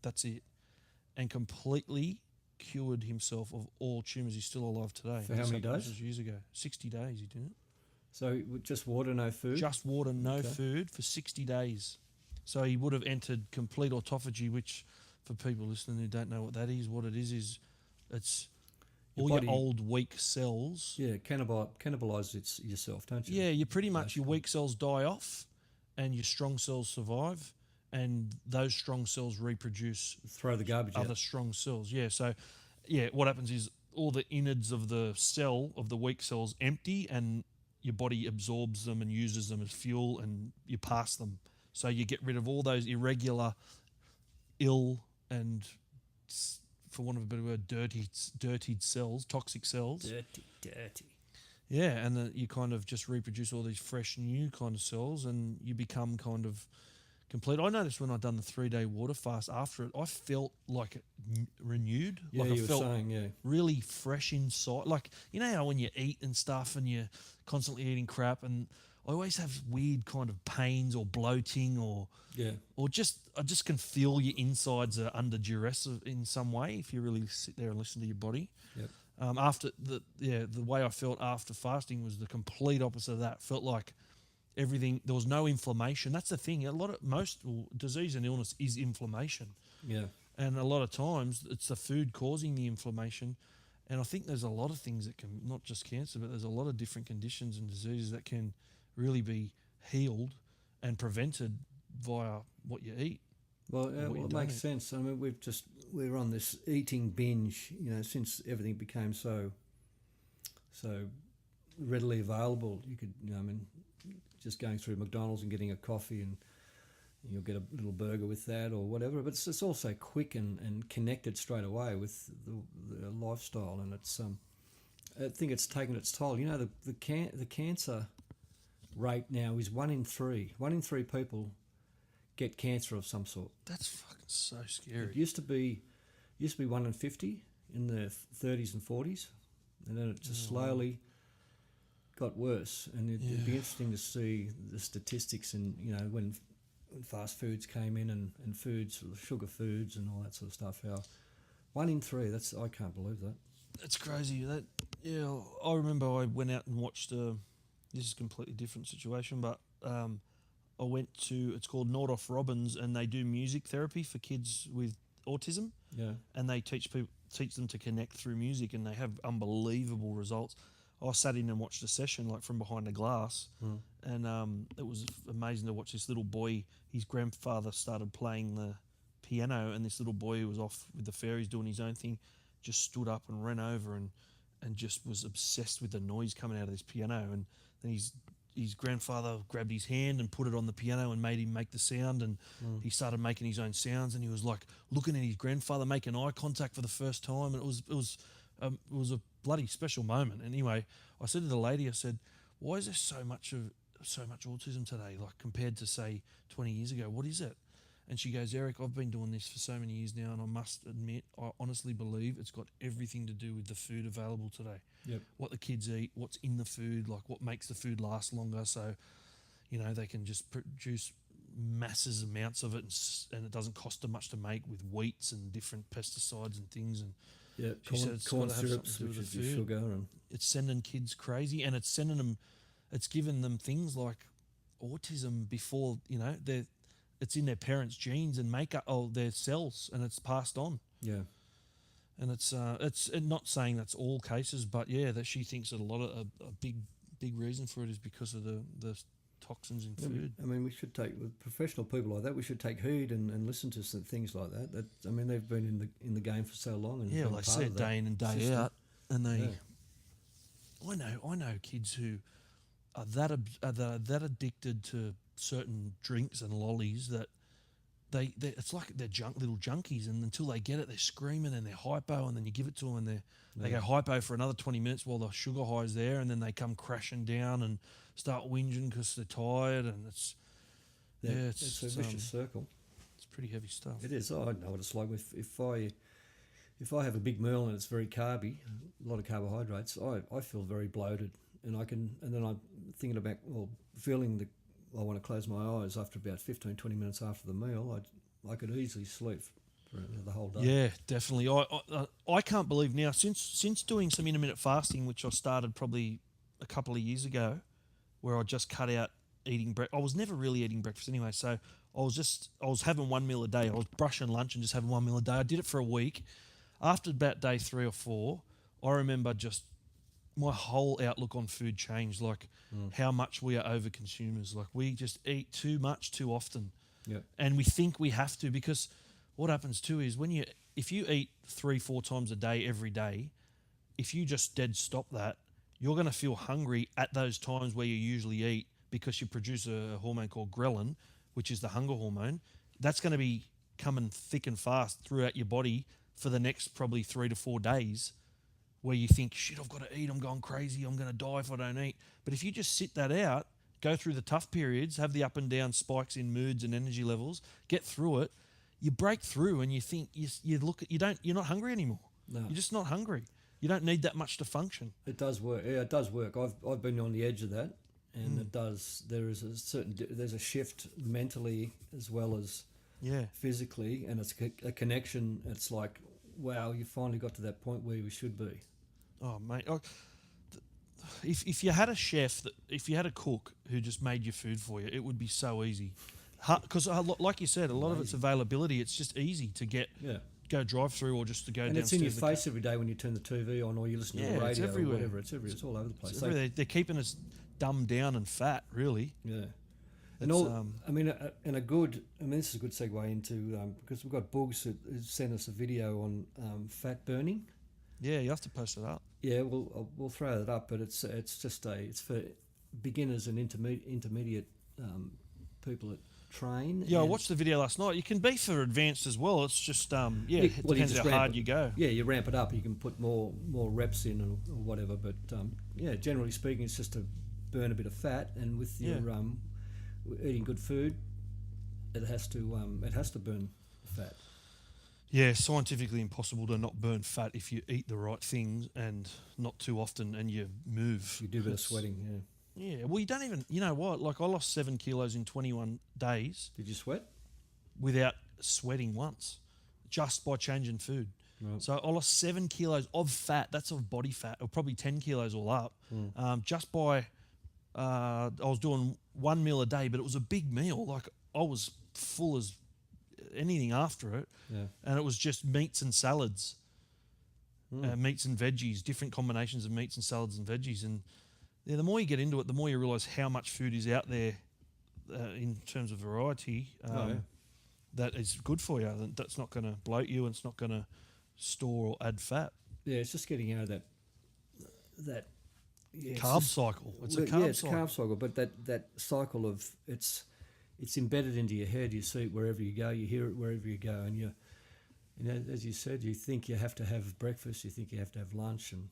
That's it. And completely cured himself of all tumours. He's still alive today. For how many days? This was years ago. 60 days he did it. So just water, no food? Just water, no food for 60 days. So he would have entered complete autophagy, which for people listening who don't know what that is, what it is it's all your old weak cells. Yeah, cannibalize yourself, don't you? Yeah, you pretty much, your weak cells die off and your strong cells survive, and those strong cells reproduce. Throw the garbage other out. strong cells. Yeah, so what happens is all the innards of the cell, of the weak cells, empty, and your body absorbs them and uses them as fuel, and you pass them. So you get rid of all those irregular, ill, and, for want of a better word, dirtied cells, toxic cells. Dirty. Yeah, and then you kind of just reproduce all these fresh, new kind of cells, and you become kind of complete. I noticed when I'd done the 3-day water fast after it, I felt like it renewed. Yeah, like I you were felt saying, really fresh inside. Like, you know how when you eat and stuff and you're constantly eating crap, and I always have weird kind of pains or bloating or just I just can feel your insides are under duress in some way if you really sit there and listen to your body. Yep. After the way I felt after fasting was the complete opposite of that. Felt like everything, there was no inflammation. That's the thing. Most disease and illness is inflammation. Yeah. And a lot of times it's the food causing the inflammation. And I think there's a lot of things that can, not just cancer, but there's a lot of different conditions and diseases that can really be healed and prevented via what you eat. Well, it makes sense. I mean, we're on this eating binge, since everything became so readily available. You could, just going through McDonald's and getting a coffee, and you'll get a little burger with that or whatever. But it's also quick and connected straight away with the lifestyle, and it's I think it's taken its toll. The cancer rate now is 1 in 3. 1 in 3 people get cancer of some sort. That's fucking so scary. It used to be 1 in 50 in the 30s and 40s, and then it just slowly got worse. And it'd be interesting to see the statistics, and when fast foods came in and foods, sugar foods and all that sort of stuff. How 1 in 3? I can't believe that. That's crazy. I remember I went out and watched. This is a completely different situation, but I went to, it's called Nordoff Robbins, and they do music therapy for kids with autism. Yeah. And they teach them to connect through music, and they have unbelievable results. I sat in and watched a session like from behind a glass, and it was amazing to watch this little boy. His grandfather started playing the piano, and this little boy who was off with the fairies doing his own thing just stood up and ran over and just was obsessed with the noise coming out of this piano. And then his grandfather grabbed his hand and put it on the piano and made him make the sound, and he started making his own sounds, and he was like looking at his grandfather, making eye contact for the first time, and it was a bloody special moment. Anyway, I said to the lady, I said, "Why is there so much autism today, like compared to say 20 years ago? What is it?" And she goes, "Eric, I've been doing this for so many years now, and I must admit, I honestly believe it's got everything to do with the food available today. Yep. What the kids eat, what's in the food, like what makes the food last longer. So, they can just produce masses amounts of it, and it doesn't cost them much to make with wheats and different pesticides and things." And corn syrups, which is your sugar, and it's sending kids crazy, and it's giving them things like autism before it's in their parents' genes and their cells, and it's passed on. Yeah. And it's not saying that's all cases, but that she thinks that a lot of a big reason for it is because of the toxins in Yeah, food. I mean, we should take with professional people like that. We should take heed and listen to some things like that. That I mean, they've been in the game for so long, and Yeah, been well, they part see of it that day in and day system. out, and they. Yeah. I know kids who are that addicted to certain drinks and lollies that they it's like they're little junkies, and until they get it, they're screaming and they're hypo, and then you give it to them and they go hypo for another 20 minutes while the sugar high's there, and then they come crashing down and start whinging because they're tired, and it's It's a vicious circle. it's pretty heavy stuff. It is. I know what it's like. If I have a big meal and it's very carby, a lot of carbohydrates, I feel very bloated, and then I'm thinking about feeling that I want to close my eyes after about 15, 20 minutes after the meal. I could easily sleep for the whole day. Yeah, definitely. I can't believe now since doing some intermittent fasting, which I started probably a couple of years ago, where I just cut out eating breakfast. I was never really eating breakfast anyway, so I was having one meal a day. I was brushing lunch and just having one meal a day. I did it for a week. After about day 3 or 4, I remember just my whole outlook on food changed. Like how much we are over consumers. Like we just eat too much too often. Yep. And we think we have to, because what happens too is if you eat 3-4 times a day every day, if you just dead stop that, you're going to feel hungry at those times where you usually eat, because you produce a hormone called ghrelin, which is the hunger hormone. That's going to be coming thick and fast throughout your body for the next probably 3 to 4 days, where you think, shit, I've got to eat, I'm going crazy, I'm going to die if I don't eat. But if you just sit that out, go through the tough periods, have the up and down spikes in moods and energy levels, get through it, you break through and you think, you're not hungry anymore. No. You're just not hungry. You don't need that much to function. It does work. Yeah, it does work. I've been on the edge of that, and it does. There's a shift mentally as well as physically, and it's a connection. It's like, wow, you finally got to that point where we should be. Oh, mate. If you had a chef, if you had a cook who just made your food for you, it would be so easy. Because, like you said, a lot of it's availability. It's just easy to get, go drive through, or just to go And downstairs. it's in your face every day when you turn the TV on or you listen to the radio it's everywhere. or whatever. It's everywhere. It's all over the place. It's everywhere. They're keeping us dumbed down and fat, really. Yeah. And this is a good segue into, because we've got Boogs who sent us a video on fat burning. Yeah, you have to post it up. Yeah, we'll throw that up, but it's for beginners and intermediate people that train. Yeah, I watched the video last night. You can be for advanced as well. It's just it depends how hard you go. Yeah, you ramp it up. You can put more reps in or whatever. But generally speaking, it's just to burn a bit of fat, and with your eating good food, it has to burn fat. Yeah, scientifically impossible to not burn fat if you eat the right things and not too often, and you move. You do a bit of sweating, yeah. Yeah, well, you don't even, you know what? Like, I lost 7 kilos in 21 days. Did you sweat? Without sweating once, just by changing food. Right. So I lost 7 kilos of fat. That's of body fat, or probably 10 kilos all up, just by. I was doing one meal a day, but it was a big meal. Like, I was full as anything after it, and it was just meats and salads, meats and veggies, different combinations of meats and salads and veggies. And the more you get into it, the more you realise how much food is out there in terms of variety that is good for you. That's not going to bloat you, and it's not going to store or add fat. Yeah, it's just getting out of that carb cycle. It's a carb cycle. It's a carb cycle, but that cycle of it's embedded into your head. You see it wherever you go. You hear it wherever you go, and as you said, you think you have to have breakfast. You think you have to have lunch, and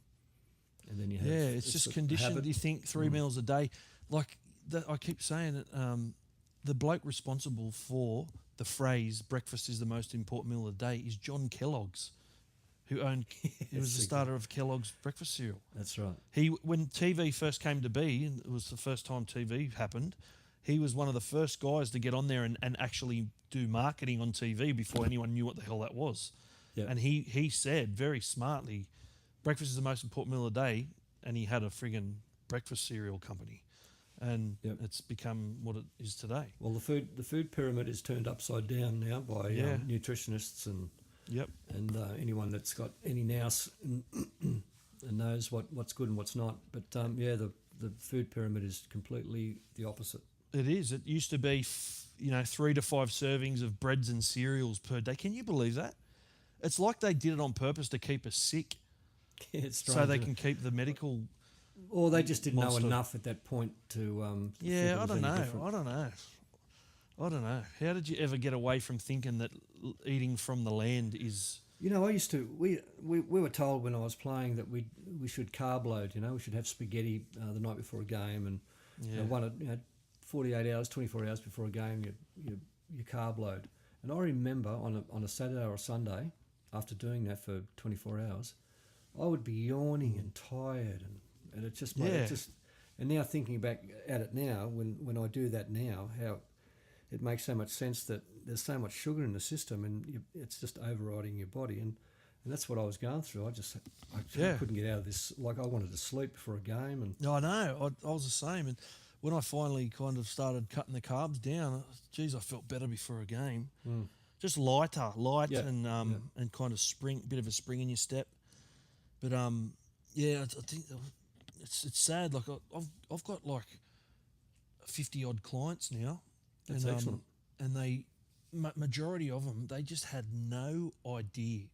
then you have. Yeah, it's just conditioned. You think 3 meals a day. Like I keep saying it. The bloke responsible for the phrase "breakfast is the most important meal of the day" is John Kellogg's, who he was the starter of Kellogg's breakfast cereal. That's right. When TV first came to be, and it was the first time TV happened, he was one of the first guys to get on there and actually do marketing on TV before anyone knew what the hell that was. Yep. And he said very smartly, breakfast is the most important meal of the day, and he had a friggin' breakfast cereal company. And it's become what it is today. Well, the food pyramid is turned upside down now by nutritionists and anyone that's got any nous and knows what's good and what's not. But the food pyramid is completely the opposite. It is. It used to be, 3 to 5 servings of breads and cereals per day. Can you believe that? It's like they did it on purpose to keep us sick, Yeah, it's so strange, they isn't it? can keep the medical. Or they just didn't monster. know enough at that point to. think Yeah, it I was don't any know. different. I don't know. I don't know. How did you ever get away from thinking that eating from the land is? You know, I used to. We were told when I was playing that we should carb load. You know, we should have spaghetti the night before a game, and Yeah. 48 hours, 24 hours before a game, you carb load. And I remember on a Saturday or a Sunday, after doing that for 24 hours, I would be yawning and tired, and it just made Yeah. it just. And now thinking back at it now, when I do that now, how it makes so much sense that there's so much sugar in the system, and it's just overriding your body, and that's what I was going through. I Yeah. couldn't get out of this. Like, I wanted to sleep before a game, and No, I know. I was the same. And when I finally kind of started cutting the carbs down, geez, I felt better before a game. Just light Yeah, and kind of bit of a spring in your step. But I think it's sad. Like I've got like 50 odd clients now. That's and, excellent. And they majority of them, they just had no idea,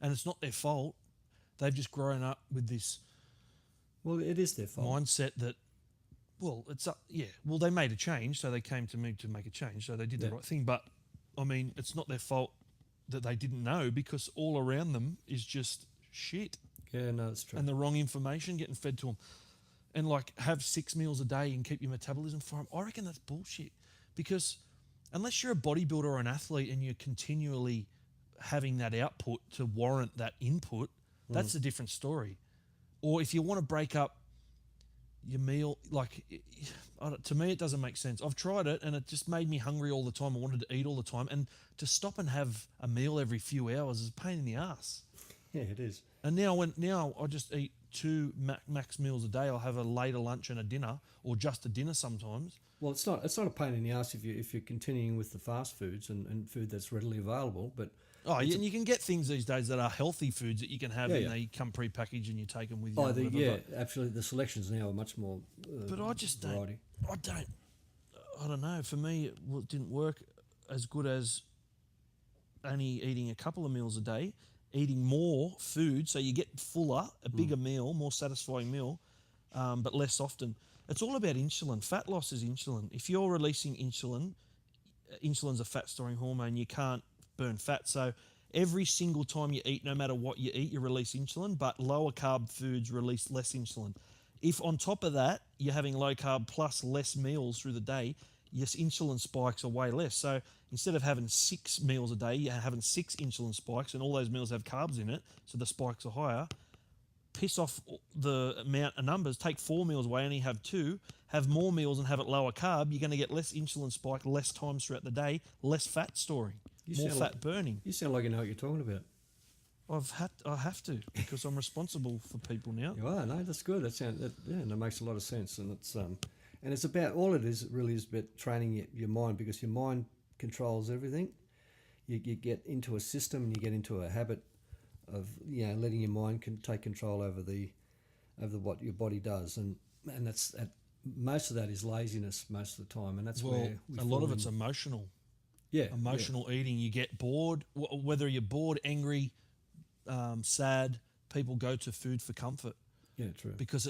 and it's not their fault. They've just grown up with this Well, it is their fault. mindset that, well, it's up, yeah. Well, they made a change, so they came to me to make a change, so they did the Yeah. right thing. But I mean, it's not their fault that they didn't know, because all around them is just shit Yeah, no, that's true. and the wrong information getting fed to them. And like, have 6 meals a day and keep your metabolism for them. I reckon that's bullshit, because unless you're a bodybuilder or an athlete and you're continually having that output to warrant that input, that's a different story. Or if you want to break up your meal, like, to me, it doesn't make sense. I've tried it and it just made me hungry all the time. I wanted to eat all the time. And to stop and have a meal every few hours is a pain in the ass. Yeah, it is. And now I just eat 2 max meals a day. I'll have a later lunch and a dinner, or just a dinner sometimes. Well, it's not a pain in the ass if you're continuing with the fast foods and food that's readily available, but And you can get things these days that are healthy foods that you can have, Yeah, and yeah. they come pre-packaged and you take them with you. or whatever, yeah, but- absolutely. The selections now are much more. But I just variety. I don't know. For me, it didn't work as good as only eating a couple of meals a day, eating more food, so you get fuller, a bigger meal, more satisfying meal, but less often. It's all about insulin. Fat loss is insulin. If you're releasing insulin, insulin's a fat-storing hormone. You can't burn fat. So every single time you eat, no matter what you eat, you release insulin, but lower carb foods release less insulin. If on top of that, you're having low carb plus less meals through the day, your insulin spikes are way less. So instead of having 6 meals a day, you're having 6 insulin spikes, and all those meals have carbs in it, so the spikes are higher. Piss off the amount of numbers, take 4 meals away, only have 2, have more meals and have it lower carb, you're going to get less insulin spike, less times throughout the day, less fat storing, more sound fat burning. You sound like you know what you're talking about. I have to, because I'm responsible for people now. You are. No, that's good. That makes a lot of sense, and it's about, all it is really is about training your mind, because your mind controls everything. You get into a system and you get into a habit of letting your mind take control over what your body does, and that's most of that is laziness most of the time, and that's where a lot of it's emotional. Emotional eating. You get bored, whether you're bored, angry, sad. People go to food for comfort. Yeah, true. Because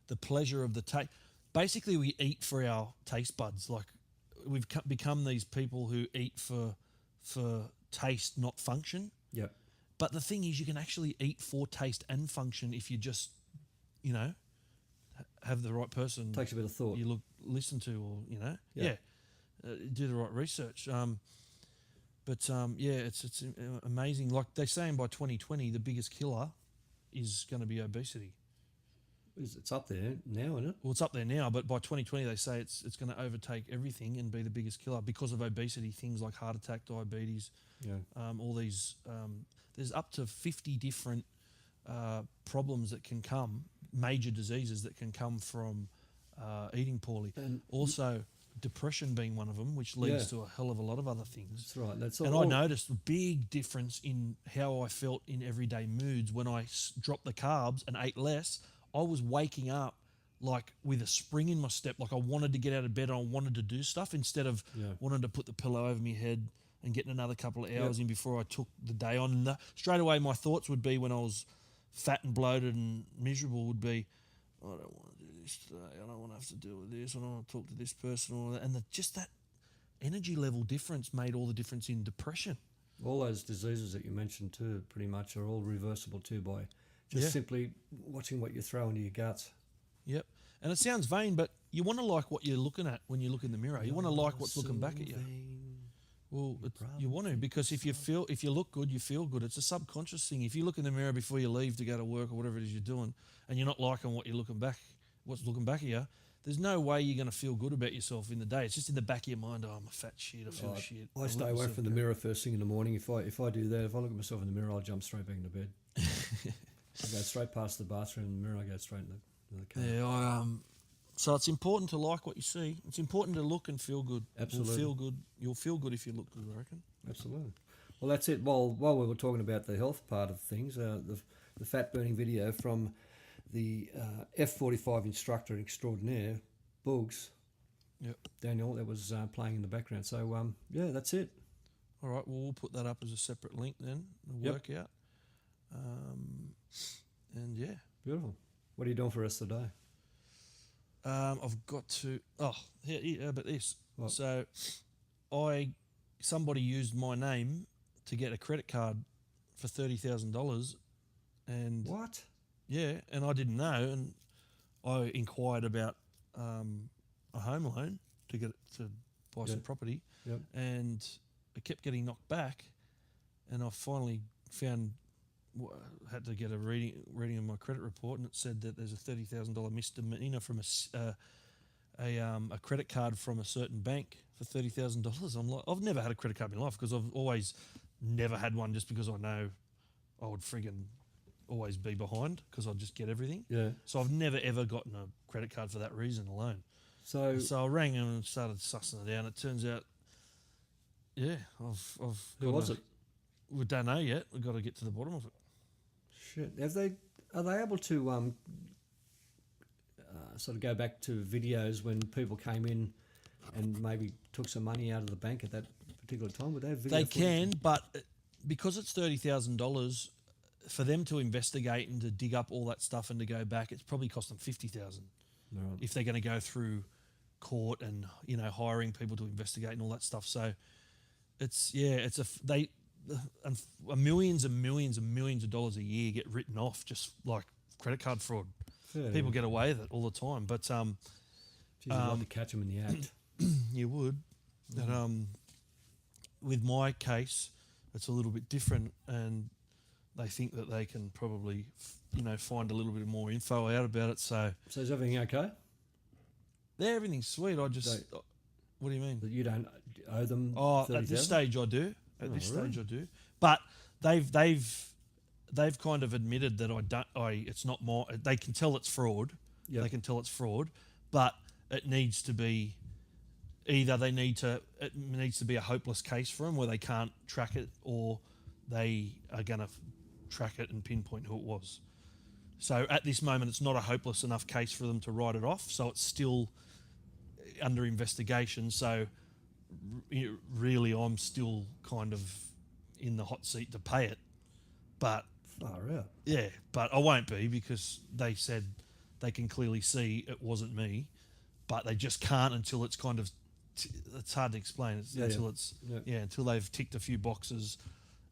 the pleasure of the taste. Basically, we eat for our taste buds. Like, we've become these people who eat for taste, not function. Yeah. But the thing is, you can actually eat for taste and function if you just, have the right person. Takes a bit of thought. You listen to, or Yeah. do the right research. It's amazing. Like they're saying, by 2020, the biggest killer is going to be obesity. It's up there now, isn't it? Well, it's up there now, but by 2020, they say it's going to overtake everything and be the biggest killer because of obesity. Things like heart attack, diabetes, Yeah. all these. There's up to 50 different problems that can come, major diseases that can come from eating poorly. And also, depression being one of them, which leads Yeah. to a hell of a lot of other things. That's right. That's And all. I noticed a big difference in how I felt in everyday moods when I dropped the carbs and ate less. I was waking up like with a spring in my step. Like I wanted to get out of bed and I wanted to do stuff instead of Yeah. wanting to put the pillow over my head and getting another couple of hours Yep. in before I took the day on. And straight away, my thoughts would be when I was fat and bloated and miserable would be, I don't want to do this today. I don't want to have to deal with this. I don't want to talk to this person. Or that. And just that energy level difference made all the difference in depression. All those diseases that you mentioned too, pretty much, are all reversible too by just Yeah. simply watching what you throw into your guts. Yep. And it sounds vain, but you want to like what you're looking at when you look in the mirror. You want to like what's looking back at you. Well, you want to, because if you look good, you feel good. It's a subconscious thing. If you look in the mirror before you leave to go to work or whatever it is you're doing, and you're not liking what's looking back at you, there's no way you're going to feel good about yourself in the day. It's just in the back of your mind. Oh, I'm a fat shit. I feel shit. I stay away from the mirror first thing in the morning. If I do that, if I look at myself in the mirror, I'll jump straight back into bed. I go straight past the bathroom in the mirror. I go straight into the car. Yeah, so it's important to like what you see. It's important to look and feel good. Absolutely. You'll feel good. You'll feel good if you look good, I reckon. Absolutely. Well, that's it. While we were talking about the health part of things, the fat burning video from the F45 instructor extraordinaire, Boogs, Yep. Daniel, that was playing in the background. So, yeah, that's it. All right, well, we'll put that up as a separate link then, the Yep. workout. And yeah, Beautiful. What are you doing for the rest of the day? I've got to. Oh, yeah, but this. What? So, somebody used my name to get a credit card for $30,000, and What? yeah, and I didn't know, and I inquired about a home loan to buy some Yep. property, Yep. and it kept getting knocked back, and I finally had to get a reading of my credit report, and it said that there's a $30,000 misdemeanor from a credit card from a certain bank for $30,000. I'm like, I've never had a credit card in my life because I've always never had one, just because I know I would friggin' always be behind because I'd just get everything. Yeah. So I've never ever gotten a credit card for that reason alone. So, So I rang him and started sussing it out. It turns out, yeah, I've who was it? We don't know yet. We've got to get to the bottom of it. Shit. Are they able to sort of go back to videos when people came in and maybe took some money out of the bank at that particular time? Would they have video They footage? can, but because it's $30,000, for them to investigate and to dig up all that stuff and to go back, it's probably cost them $50,000 Right. if they're going to go through court and hiring people to investigate and all that stuff. So it's millions and millions and millions of dollars a year get written off just like credit card fraud. Fair, People yeah. get away with it all the time, but Geez, I'd love to catch them in the act. you would. But with my case, it's a little bit different, and they think that they can probably, find a little bit more info out about it. So So is everything okay? everything's sweet. I just, They- what do you mean? That you don't owe them? Oh, at 30,000? this stage I do. At this really? stage I do. But they've kind of admitted that it's not my. They can tell it's fraud. Yep. They can tell it's fraud, but it needs to be. Either it needs to be a hopeless case for them where they can't track it, or they are going to track it and pinpoint who it was. So at this moment, it's not a hopeless enough case for them to write it off. So it's still under investigation. So really, I'm still kind of in the hot seat to pay it. But Far out. yeah, but I won't be, because they said they can clearly see it wasn't me, but they just can't until it's kind of. It's hard to explain. Until they've ticked a few boxes,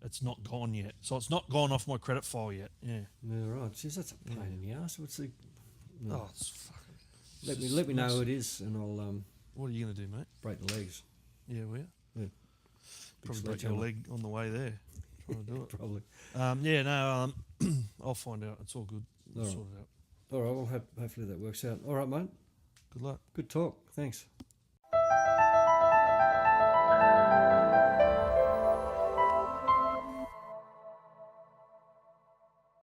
it's not gone yet. So it's not gone off my credit file yet. Yeah. Yeah, right. Jeez, that's a pain in the ass. What's the? No. Oh, it's fucking. Let me know who it is, and I'll What are you gonna do, mate? break the legs. Yeah, will you? Yeah. Big Probably break your sledgehammer. leg on the way there. Trying to do it. Probably. I'll find out. It's all good. All right. Sort it out. All right. Well, hopefully that works out. All right, mate. Good luck. Good talk. Thanks.